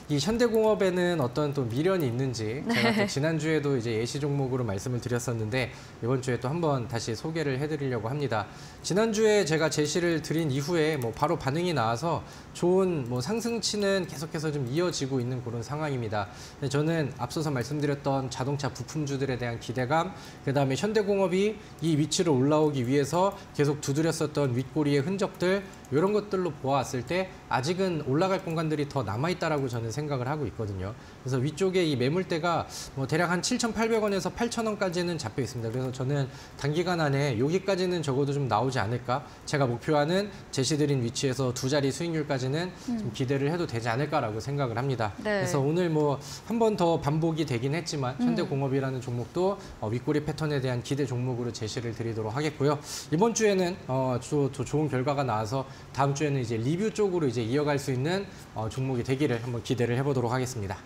이 현대공업에는 어떤 또 미련이 있는지 제가 또 지난주에도 이제 예시 종목으로 말씀을 드렸었는데 이번 주에 또 한번 다시 소개를 해드리려고 합니다. 지난주에 제가 제시를 드린 이후에 뭐 바로 반응이 나와서 좋은 뭐 상승치는 계속해서 좀 이어지고 있는 그런 상황입니다. 근데 저는 앞서서 말씀드렸던 자동차 부품주들에 대한 기대감, 그다음에 현대공업이 이 위치로 올라오기 위해서 계속 두드렸었던 윗꼬리의 흔적들 이런 것들로 보았을 때 아직은 올라갈 공간들이 더 남아있다라고 저는 생각을 하고 있거든요. 그래서 위쪽에 이 매물대가 뭐 대략 한 7,800원에서 8,000원까지는 잡혀 있습니다. 그래서 저는 단기간 안에 여기까지는 적어도 좀 나오지 않을까. 제가 목표하는 제시드린 위치에서 두 자리 수익률까지는 좀 기대를 해도 되지 않을까라고 생각을 합니다. 네. 그래서 오늘 뭐 한 번 더 반복이 되긴 했지만 현대공업이라는 종목도 윗꼬리 패턴에 대한 기대 종목으로 제시를 드리도록 하겠고요. 이번 주에는 또 좋은 결과가 나와서 다음 주에는 이제 리뷰 쪽으로 이제 이어갈 수 있는 종목이 되기를 한번 기대를 해보도록 하겠습니다.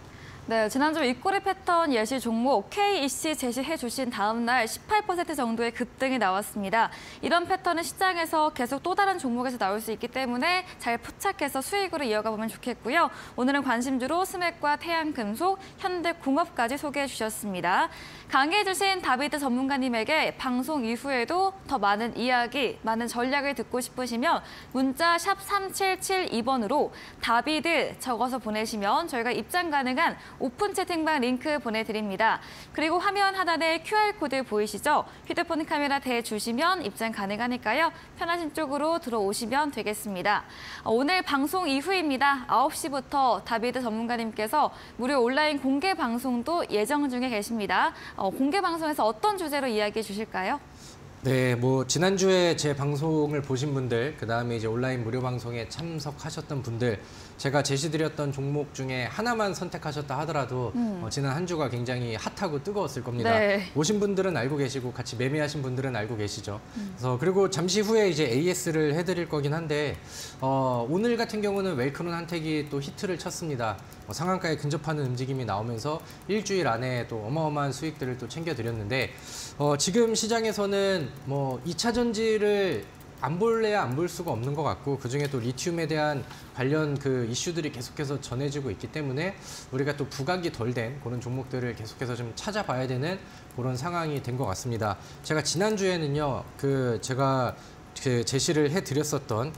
네, 지난주 윗꼬리 패턴 예시 종목 KEC 제시해 주신 다음 날 18% 정도의 급등이 나왔습니다. 이런 패턴은 시장에서 계속 또 다른 종목에서 나올 수 있기 때문에 잘 포착해서 수익으로 이어가 보면 좋겠고요. 오늘은 관심주로 스맥과 태양금속, 현대공업까지 소개해 주셨습니다. 강의해 주신 다비드 전문가님에게 방송 이후에도 더 많은 이야기, 많은 전략을 듣고 싶으시면 문자 샵 3772번으로 다비드 적어서 보내시면 저희가 입장 가능한 오픈 채팅방 링크 보내드립니다. 그리고 화면 하단에 QR코드 보이시죠? 휴대폰 카메라 대주시면 입장 가능하니까요. 편하신 쪽으로 들어오시면 되겠습니다. 오늘 방송 이후입니다. 9시부터 다비드 전문가님께서 무료 온라인 공개 방송도 예정 중에 계십니다. 공개 방송에서 어떤 주제로 이야기해 주실까요? 네, 뭐 지난주에 제 방송을 보신 분들, 그다음에 이제 온라인 무료 방송에 참석하셨던 분들, 제가 제시드렸던 종목 중에 하나만 선택하셨다 하더라도 지난 한 주가 굉장히 핫하고 뜨거웠을 겁니다. 네. 오신 분들은 알고 계시고 같이 매매하신 분들은 알고 계시죠. 그래서 그리고 잠시 후에 이제 AS를 해드릴 거긴 한데 오늘 같은 경우는 웰크론 한택이 또 히트를 쳤습니다. 상한가에 근접하는 움직임이 나오면서 일주일 안에 또 어마어마한 수익들을 또 챙겨드렸는데 지금 시장에서는 뭐 2차 전지를 안 볼래야 안 볼 수가 없는 것 같고, 그중에 또 리튬에 대한 관련 그 이슈들이 계속해서 전해지고 있기 때문에 우리가 또 부각이 덜 된 그런 종목들을 계속해서 좀 찾아봐야 되는 그런 상황이 된 것 같습니다. 제가 지난주에는요, 제가 제시를 해드렸었던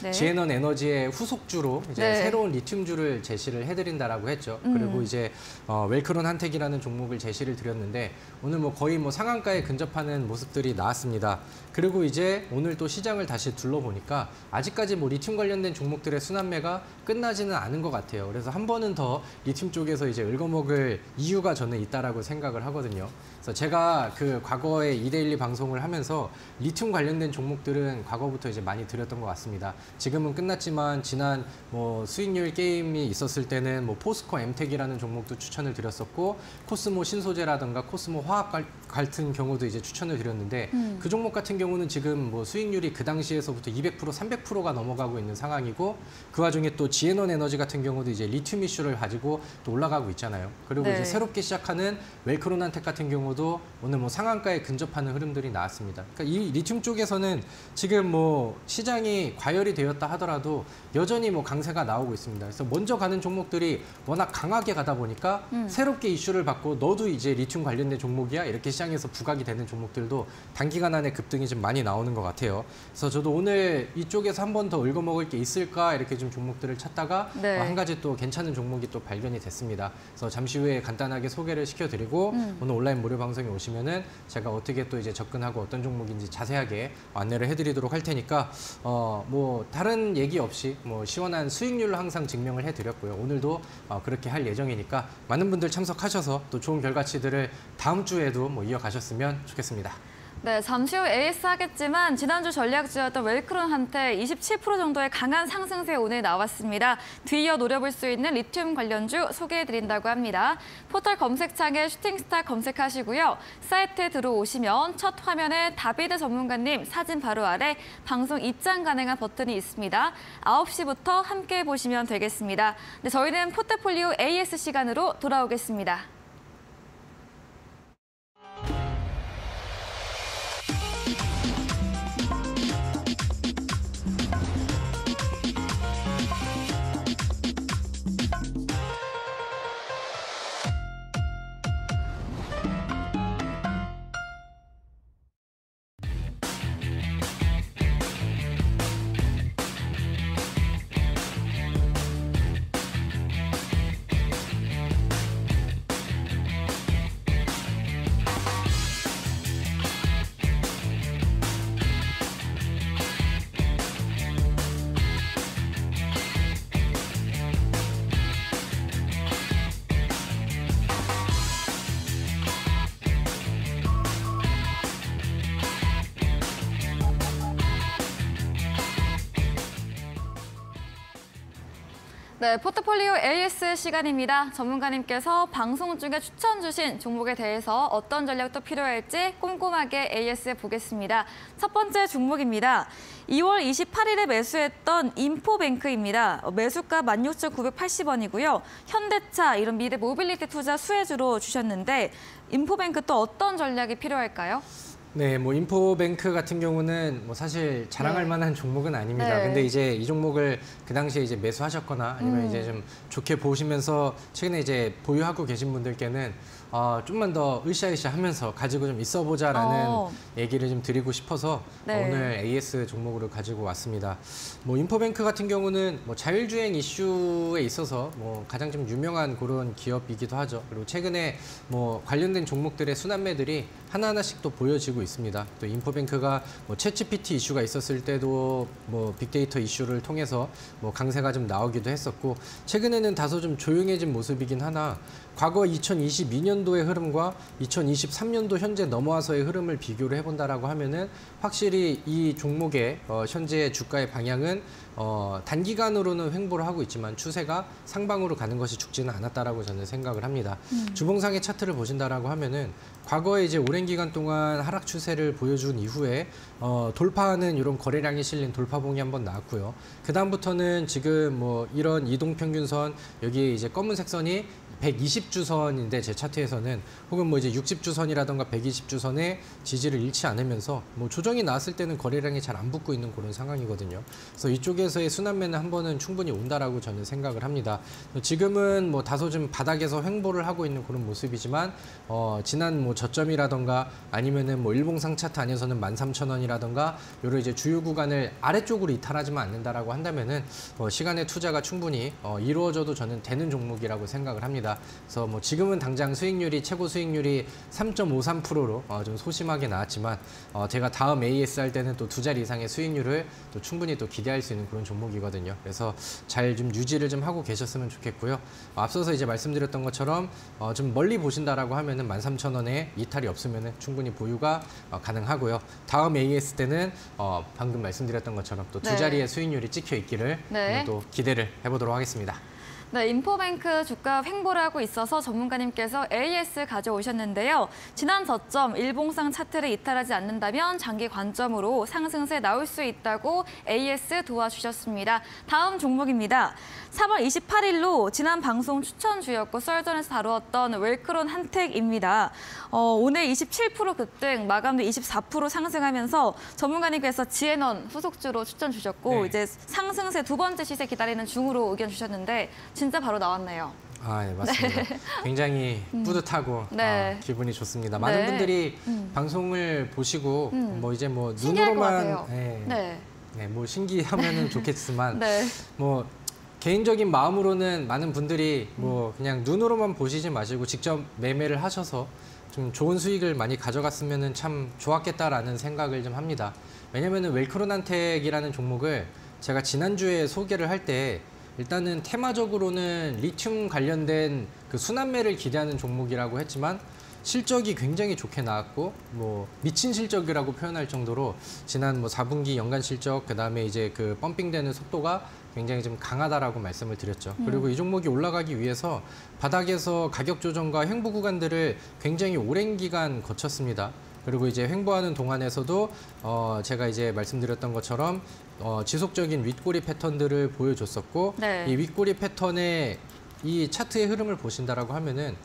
네. 지에넌 에너지의 후속주로 이제 네. 새로운 리튬주를 제시를 해드린다라고 했죠. 그리고 이제 웰크론 한택이라는 종목을 제시를 드렸는데 오늘 뭐 거의 뭐 상한가에 근접하는 모습들이 나왔습니다. 그리고 이제 오늘 또 시장을 다시 둘러보니까 아직까지 뭐 리튬 관련된 종목들의 순환매가 끝나지는 않은 것 같아요. 그래서 한 번은 더 리튬 쪽에서 이제 읊어먹을 이유가 저는 있다라고 생각을 하거든요. 그래서 제가 그 과거에 이데일리 방송을 하면서 리튬 관련된 종목들은 과거부터 이제 많이 드렸던 것 같습니다. 지금은 끝났지만 지난 뭐 수익률 게임이 있었을 때는 뭐 포스코 엠텍이라는 종목도 추천을 드렸었고 코스모 신소재라든가 코스모 화학 같은 경우도 이제 추천을 드렸는데 그 종목 같은 경우는 지금 뭐 수익률이 그 당시에서부터 200%, 300%가 넘어가고 있는 상황이고 그 와중에 또 지에논 에너지 같은 경우도 이제 리튬 이슈를 가지고 또 올라가고 있잖아요. 그리고 네. 이제 새롭게 시작하는 웰크론한텍 같은 경우도 오늘 뭐 상한가에 근접하는 흐름들이 나왔습니다. 그러니까 이 리튬 쪽에서는 지금 뭐 시장이 과열이 되었다 하더라도 여전히 뭐 강세가 나오고 있습니다. 그래서 먼저 가는 종목들이 워낙 강하게 가다 보니까 새롭게 이슈를 받고 너도 이제 리튬 관련된 종목이야 이렇게 시장에서 부각이 되는 종목들도 단기간 안에 급등이 좀 많이 나오는 것 같아요. 그래서 저도 오늘 이쪽에서 한 번 더 읊어먹을 게 있을까 이렇게 좀 종목들을 찾다가 네. 한 가지 또 괜찮은 종목이 또 발견이 됐습니다. 그래서 잠시 후에 간단하게 소개를 시켜드리고 오늘 온라인 무료 방송에 오시면은 제가 어떻게 또 이제 접근하고 어떤 종목인지 자세하게 안내를 해드리도록 할 테니까 뭐 다른 얘기 없이 뭐 시원한 수익률로 항상 증명을 해드렸고요. 오늘도 그렇게 할 예정이니까 많은 분들 참석하셔서 또 좋은 결과치들을 다음 주에도 뭐 이어가셨으면 좋겠습니다. 네, 잠시 후 AS 하겠지만 지난주 전략주였던 웰크론한테 27% 정도의 강한 상승세 오늘 나왔습니다. 뒤이어 노려볼 수 있는 리튬 관련주 소개해드린다고 합니다. 포털 검색창에 슈팅스타 검색하시고요. 사이트에 들어오시면 첫 화면에 다비드 전문가님 사진 바로 아래 방송 입장 가능한 버튼이 있습니다. 9시부터 함께 보시면 되겠습니다. 네, 저희는 포트폴리오 AS 시간으로 돌아오겠습니다. 네, 포트폴리오 AS 시간입니다. 전문가님께서 방송 중에 추천 주신 종목에 대해서 어떤 전략도 필요할지 꼼꼼하게 AS 보겠습니다. 첫 번째 종목입니다. 2월 28일에 매수했던 인포뱅크입니다. 매수가 16,980원이고요. 현대차, 이런 미래 모빌리티 투자 수혜주로 주셨는데 인포뱅크 또 어떤 전략이 필요할까요? 네, 뭐 인포뱅크 같은 경우는 뭐 사실 자랑할 네. 만한 종목은 아닙니다. 네. 근데 이제 이 종목을 그 당시에 이제 매수하셨거나 아니면 이제 좀 좋게 보시면서 최근에 이제 보유하고 계신 분들께는 좀만 더 으쌰으쌰하면서 가지고 좀 있어보자라는 얘기를 좀 드리고 싶어서 네. 오늘 AS 종목으로 가지고 왔습니다. 뭐 인포뱅크 같은 경우는 뭐 자율주행 이슈에 있어서 뭐 가장 좀 유명한 그런 기업이기도 하죠. 그리고 최근에 뭐 관련된 종목들의 순환매들이 하나하나씩 또 보여지고 있습니다. 또 인포뱅크가 뭐 챗GPT 이슈가 있었을 때도 뭐 빅데이터 이슈를 통해서 뭐 강세가 좀 나오기도 했었고 최근에는 다소 좀 조용해진 모습이긴 하나 과거 2022년도의 흐름과 2023년도 현재 넘어와서의 흐름을 비교를 해본다라고 하면은 확실히 이 종목의 현재 주가의 방향은 단기간으로는 횡보를 하고 있지만 추세가 상방으로 가는 것이 죽지는 않았다라고 저는 생각을 합니다. 주봉상의 차트를 보신다라고 하면은 과거에 이제 오랜 기간 동안 하락 추세를 보여준 이후에 돌파하는 이런 거래량이 실린 돌파봉이 한번 나왔고요. 그 다음부터는 지금 뭐 이런 이동평균선 여기 이제 검은색 선이 120주선인데 제 차트에서는 혹은 뭐 이제 60주선이라던가 120주선에 지지를 잃지 않으면서 뭐 조정이 나왔을 때는 거래량이 잘 안 붙고 있는 그런 상황이거든요. 그래서 이쪽에서의 순환매는 한 번은 충분히 온다라고 저는 생각을 합니다. 지금은 뭐 다소 좀 바닥에서 횡보를 하고 있는 그런 모습이지만 지난 뭐 저점이라던가 아니면은 뭐 일봉상 차트 안에서는 13,000원이라던가 요런 이제 주요 구간을 아래쪽으로 이탈하지만 않는다라고 한다면은 시간의 투자가 충분히 이루어져도 저는 되는 종목이라고 생각을 합니다. 그래서 뭐 지금은 당장 수익률이 최고 수익률이 3.53%로 좀 소심하게 나왔지만 제가 다음 AS 할 때는 또 두 자리 이상의 수익률을 또 충분히 또 기대할 수 있는 그런 종목이거든요. 그래서 잘 좀 유지를 좀 하고 계셨으면 좋겠고요. 앞서서 이제 말씀드렸던 것처럼 좀 멀리 보신다라고 하면은 13,000원에 이탈이 없으면은 충분히 보유가 가능하고요. 다음 AS 때는 방금 말씀드렸던 것처럼 또 두 네. 자리의 수익률이 찍혀 있기를 네. 또 기대를 해보도록 하겠습니다. 네, 인포뱅크 주가 횡보를 하고 있어서 전문가님께서 AS 가져오셨는데요. 지난 저점 일봉상 차트를 이탈하지 않는다면 장기 관점으로 상승세 나올 수 있다고 AS 도와주셨습니다. 다음 종목입니다. 3월 28일로 지난 방송 추천주였고 썰전에서 다루었던 웰크론 한택입니다. 오늘 27% 급등, 마감도 24% 상승하면서 전문가님께서 지앤원 후속주로 추천 주셨고 네. 이제 상승세 두 번째 시세 기다리는 중으로 의견 주셨는데 진짜 바로 나왔네요. 네, 맞습니다. 굉장히 뿌듯하고 네. 기분이 좋습니다. 많은 네. 분들이 방송을 보시고 뭐 이제 뭐 신기할 것 눈으로만 같아요. 네. 뭐 신기하면은 좋겠지만 네. 뭐 개인적인 마음으로는 많은 분들이 뭐 그냥 눈으로만 보시지 마시고 직접 매매를 하셔서 좀 좋은 수익을 많이 가져갔으면은 참 좋았겠다라는 생각을 좀 합니다. 왜냐면은 웰크론한텍이라는 종목을 제가 지난주에 소개를 할 때 일단은 테마적으로는 리튬 관련된 그 순환매를 기대하는 종목이라고 했지만 실적이 굉장히 좋게 나왔고 뭐 미친 실적이라고 표현할 정도로 지난 뭐 4분기 연간 실적 그다음에 이제 그 펌핑되는 속도가 굉장히 좀 강하다라고 말씀을 드렸죠. 그리고 이 종목이 올라가기 위해서 바닥에서 가격 조정과 횡보 구간들을 굉장히 오랜 기간 거쳤습니다. 그리고 이제 횡보하는 동안에서도 제가 이제 말씀드렸던 것처럼 지속적인 윗꼬리 패턴들을 보여줬었고 네. 이 윗꼬리 패턴의 이 차트의 흐름을 보신다라고 하면은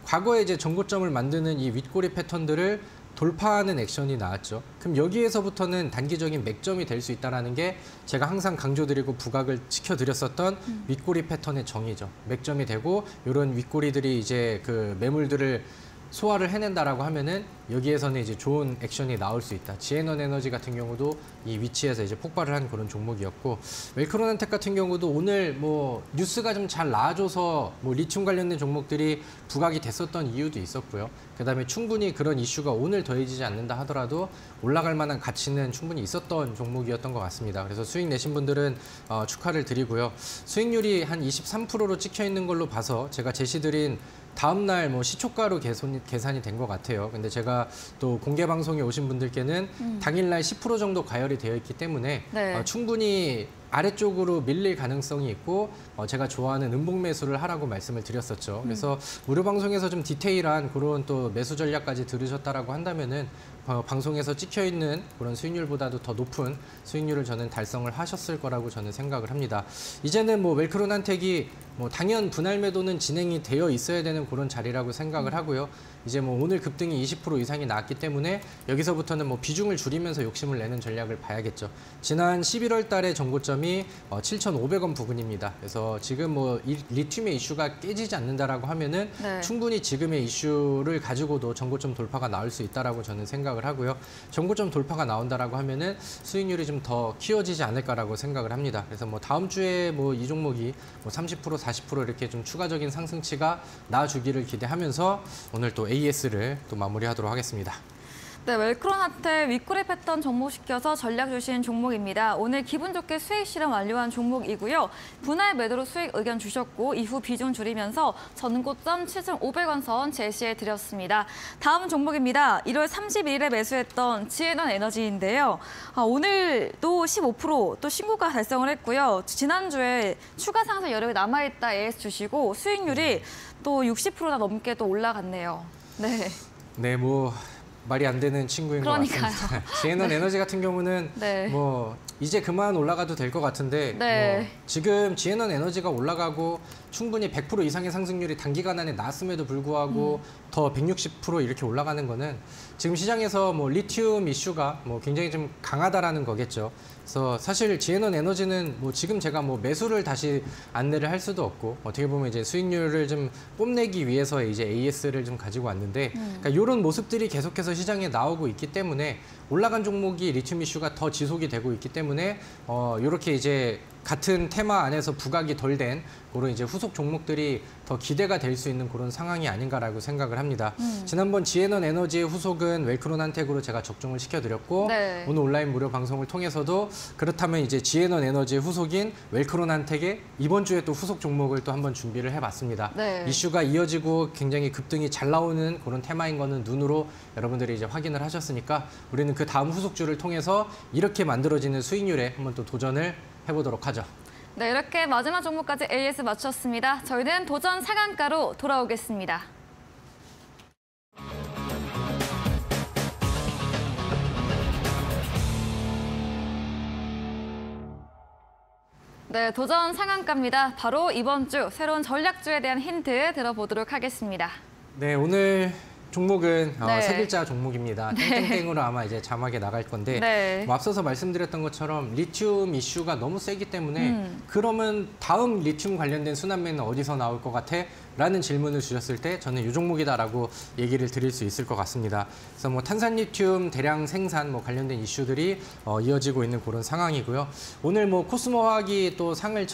과거에 이제 전고점을 만드는 이 윗꼬리 패턴들을 돌파하는 액션이 나왔죠. 그럼 여기에서부터는 단기적인 맥점이 될 수 있다는 게 제가 항상 강조드리고 부각을 지켜드렸었던 윗꼬리 패턴의 정의죠. 맥점이 되고 이런 윗꼬리들이 이제 그 매물들을 소화를 해낸다라고 하면은 여기에서는 이제 좋은 액션이 나올 수 있다. 지앤원 에너지 같은 경우도 이 위치에서 이제 폭발을 한 그런 종목이었고 웰크론한텍 같은 경우도 오늘 뭐 뉴스가 좀 잘 나와줘서 뭐 리튬 관련된 종목들이 부각이 됐었던 이유도 있었고요. 그다음에 충분히 그런 이슈가 오늘 더해지지 않는다 하더라도 올라갈 만한 가치는 충분히 있었던 종목이었던 것 같습니다. 그래서 수익 내신 분들은 축하를 드리고요. 수익률이 한 23%로 찍혀 있는 걸로 봐서 제가 제시드린 다음날 뭐 시초가로 계산이 된 것 같아요. 근데 제가 또 공개 방송에 오신 분들께는 당일날 10% 정도 가열이 되어 있기 때문에 네. 충분히 아래쪽으로 밀릴 가능성이 있고 제가 좋아하는 음봉 매수를 하라고 말씀을 드렸었죠. 그래서 무료 방송에서 좀 디테일한 그런 또 매수 전략까지 들으셨다라고 한다면은 방송에서 찍혀 있는 그런 수익률보다도 더 높은 수익률을 저는 달성을 하셨을 거라고 저는 생각을 합니다. 이제는 뭐 웰크론한텍이 뭐 당연 분할 매도는 진행이 되어 있어야 되는 그런 자리라고 생각을 하고요. 이제 뭐 오늘 급등이 20% 이상이 나왔기 때문에 여기서부터는 뭐 비중을 줄이면서 욕심을 내는 전략을 봐야겠죠. 지난 11월 달에 정고점이 7,500원 부근입니다. 그래서 지금 뭐 리튬의 이슈가 깨지지 않는다라고 하면은 네. 충분히 지금의 이슈를 가지고도 정고점 돌파가 나올 수 있다라고 저는 생각을 하고요. 정고점 돌파가 나온다라고 하면은 수익률이 좀 더 키워지지 않을까라고 생각을 합니다. 그래서 뭐 다음 주에 뭐 이 종목이 뭐 30% 40% 이렇게 좀 추가적인 상승치가 나주기를 기대하면서 오늘 또 AS를 또 마무리하도록 하겠습니다. 네, 웰크론한테 윗꼬리 패턴 접목시켜서 전략 주신 종목입니다. 오늘 기분 좋게 수익 실현 완료한 종목이고요. 분할 매도로 수익 의견 주셨고 이후 비중 줄이면서 전고점 7,500원 선 제시해 드렸습니다. 다음 종목입니다. 1월 31일에 매수했던 지앤원 에너지인데요. 오늘도 15% 신고가 달성을 했고요. 지난주에 추가 상승 여력이 남아있다 AS 주시고 수익률이 또 60%나 넘게 또 올라갔네요. 네. 네, 뭐 말이 안 되는 친구인 그러니까요. 것 같습니다. 지에넌 에너지 같은 경우는 네. 뭐 이제 그만 올라가도 될 것 같은데 네. 뭐 지금 지에넌 에너지가 올라가고 충분히 100% 이상의 상승률이 단기간 안에 나왔음에도 불구하고 더 160% 이렇게 올라가는 거는 지금 시장에서 뭐 리튬 이슈가 뭐 굉장히 좀 강하다라는 거겠죠. 그래서 사실 지에넌 에너지는 뭐 지금 제가 뭐 매수를 다시 안내를 할 수도 없고 어떻게 보면 이제 수익률을 좀 뽐내기 위해서 이제 AS를 좀 가지고 왔는데 그러니까 이런 모습들이 계속해서 시장에 나오고 있기 때문에 올라간 종목이 리튬 이슈가 더 지속이 되고 있기 때문에 이렇게 이제 같은 테마 안에서 부각이 덜 된 그런 이제 후속 종목들이 더 기대가 될 수 있는 그런 상황이 아닌가라고 생각을 합니다. 지난번 지에넌 에너지의 후속은 웰크론한텍으로 제가 적중을 시켜드렸고 네. 오늘 온라인 무료 방송을 통해서도 그렇다면 이제 지에넌 에너지의 후속인 웰크론한텍의 이번 주에 또 후속 종목을 또 한번 준비를 해봤습니다. 네. 이슈가 이어지고 굉장히 급등이 잘 나오는 그런 테마인 거는 눈으로 여러분들이 이제 확인을 하셨으니까 우리는 그 다음 후속주를 통해서 이렇게 만들어지는 수익률에 한번 또 도전을 해보도록 하죠. 네, 이렇게 마지막 종목까지 AS 맞추었습니다. 저희는 도전 상한가로 돌아오겠습니다. 네, 도전 상한가입니다. 바로 이번 주 새로운 전략주에 대한 힌트 들어보도록 하겠습니다. 네, 오늘 종목은 네. 세 글자 종목입니다. 땡땡땡으로 아마 이제 자막에 나갈 건데 네. 뭐 앞서서 말씀드렸던 것처럼 리튬 이슈가 너무 세기 때문에 그러면 다음 리튬 관련된 순환매는 어디서 나올 것 같아? 라는 질문을 주셨을 때 저는 이 종목이다라고 얘기를 드릴 수 있을 것 같습니다. 그래서 뭐 탄산 리튬 대량 생산 뭐 관련된 이슈들이 이어지고 있는 그런 상황이고요. 오늘 뭐 코스모 화학이 또 상을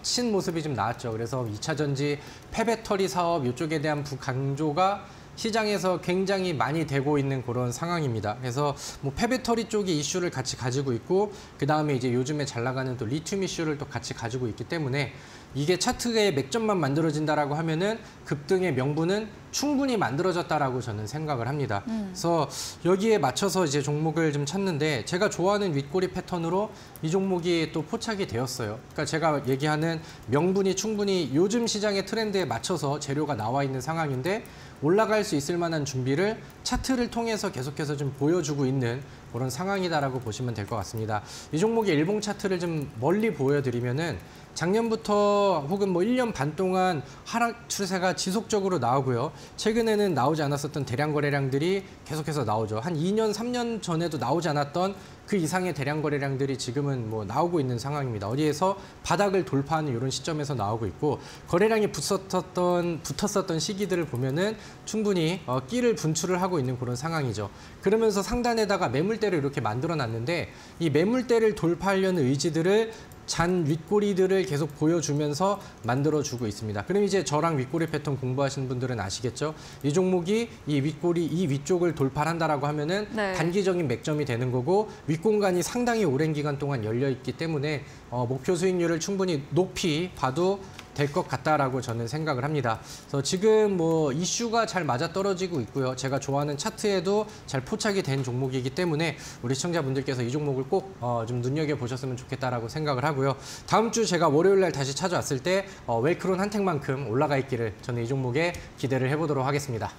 친 모습이 좀 나왔죠. 그래서 2차 전지 폐배터리 사업 이쪽에 대한 강조가 시장에서 굉장히 많이 되고 있는 그런 상황입니다. 그래서 뭐 폐배터리 쪽이 이슈를 같이 가지고 있고 그 다음에 이제 요즘에 잘 나가는 또 리튬 이슈를 또 같이 가지고 있기 때문에 이게 차트의 맥점만 만들어진다라고 하면은 급등의 명분은 충분히 만들어졌다라고 저는 생각을 합니다. 그래서 여기에 맞춰서 이제 종목을 좀 찾는데 제가 좋아하는 윗꼬리 패턴으로 이 종목이 또 포착이 되었어요. 그러니까 제가 얘기하는 명분이 충분히 요즘 시장의 트렌드에 맞춰서 재료가 나와 있는 상황인데 올라갈 수 있을 만한 준비를 차트를 통해서 계속해서 좀 보여주고 있는 그런 상황이다라고 보시면 될 것 같습니다. 이 종목의 일봉 차트를 좀 멀리 보여드리면은 작년부터 혹은 뭐 1년 반 동안 하락 추세가 지속적으로 나오고요. 최근에는 나오지 않았었던 대량 거래량들이 계속해서 나오죠. 한 2년, 3년 전에도 나오지 않았던 그 이상의 대량 거래량들이 지금은 뭐 나오고 있는 상황입니다. 어디에서 바닥을 돌파하는 이런 시점에서 나오고 있고 거래량이 붙었었던 시기들을 보면은 충분히 끼를 분출을 하고 있는 그런 상황이죠. 그러면서 상단에다가 매물대를 이렇게 만들어놨는데 이 매물대를 돌파하려는 의지들을 잔 윗꼬리들을 계속 보여주면서 만들어주고 있습니다. 그럼 이제 저랑 윗꼬리 패턴 공부하시는 분들은 아시겠죠? 이 종목이 이 윗꼬리, 이 위쪽을 돌파한다라고 하면은 네. 단기적인 맥점이 되는 거고 윗공간이 상당히 오랜 기간 동안 열려 있기 때문에 목표 수익률을 충분히 높이 봐도 될 것 같다라고 저는 생각을 합니다. 그래서 지금 뭐 이슈가 잘 맞아떨어지고 있고요. 제가 좋아하는 차트에도 잘 포착이 된 종목이기 때문에 우리 시청자분들께서 이 종목을 꼭 좀 눈여겨보셨으면 좋겠다라고 생각을 하고요. 다음 주 제가 월요일 날 다시 찾아왔을 때 웰크론 한택만큼 올라가 있기를 저는 이 종목에 기대를 해보도록 하겠습니다.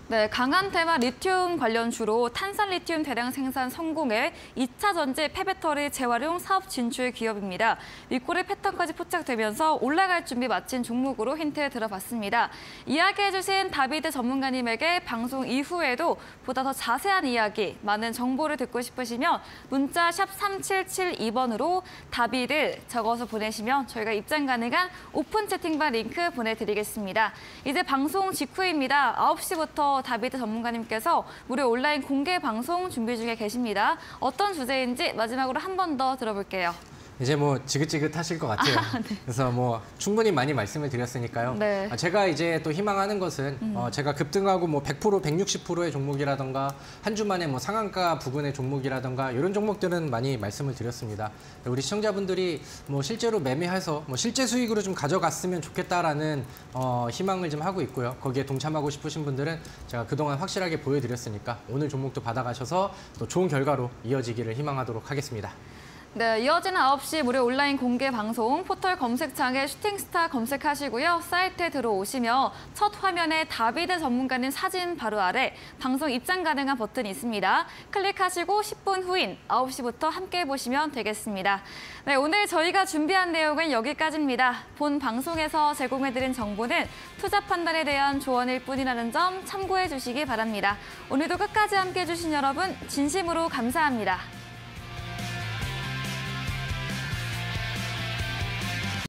네, 강한 테마 리튬 관련주로 탄산 리튬 대량 생산 성공에 2차 전지 폐배터리 재활용 사업 진출 기업입니다. 윗꼬리 패턴까지 포착되면서 올라갈 준비 마친 종목으로 힌트 들어봤습니다. 이야기해주신 다비드 전문가님에게 방송 이후에도 보다 더 자세한 이야기, 많은 정보를 듣고 싶으시면 문자 샵 3772번으로 다비드 적어서 보내시면 저희가 입장 가능한 오픈 채팅방 링크 보내드리겠습니다. 이제 방송 직후입니다. 9시부터 다비드 전문가님께서 무료 온라인 공개 방송 준비 중에 계십니다. 어떤 주제인지 마지막으로 한 번 더 들어볼게요. 이제 뭐 지긋지긋하실 것 같아요. 네. 그래서 뭐 충분히 많이 말씀을 드렸으니까요. 네. 제가 이제 또 희망하는 것은 제가 급등하고 뭐 100%, 160%의 종목이라던가 한 주 만에 뭐 상한가 부근의 종목이라던가 이런 종목들은 많이 말씀을 드렸습니다. 우리 시청자분들이 뭐 실제로 매매해서 뭐 실제 수익으로 좀 가져갔으면 좋겠다라는 희망을 좀 하고 있고요. 거기에 동참하고 싶으신 분들은 제가 그동안 확실하게 보여드렸으니까 오늘 종목도 받아가셔서 또 좋은 결과로 이어지기를 희망하도록 하겠습니다. 네, 이어지는 9시 무료 온라인 공개 방송 포털 검색창에 슈팅스타 검색하시고요. 사이트에 들어오시며 첫 화면에 다비드 전문가님 사진 바로 아래 방송 입장 가능한 버튼이 있습니다. 클릭하시고 10분 후인 9시부터 함께 보시면 되겠습니다. 네, 오늘 저희가 준비한 내용은 여기까지입니다. 본 방송에서 제공해드린 정보는 투자 판단에 대한 조언일 뿐이라는 점 참고해 주시기 바랍니다. 오늘도 끝까지 함께해 주신 여러분 진심으로 감사합니다.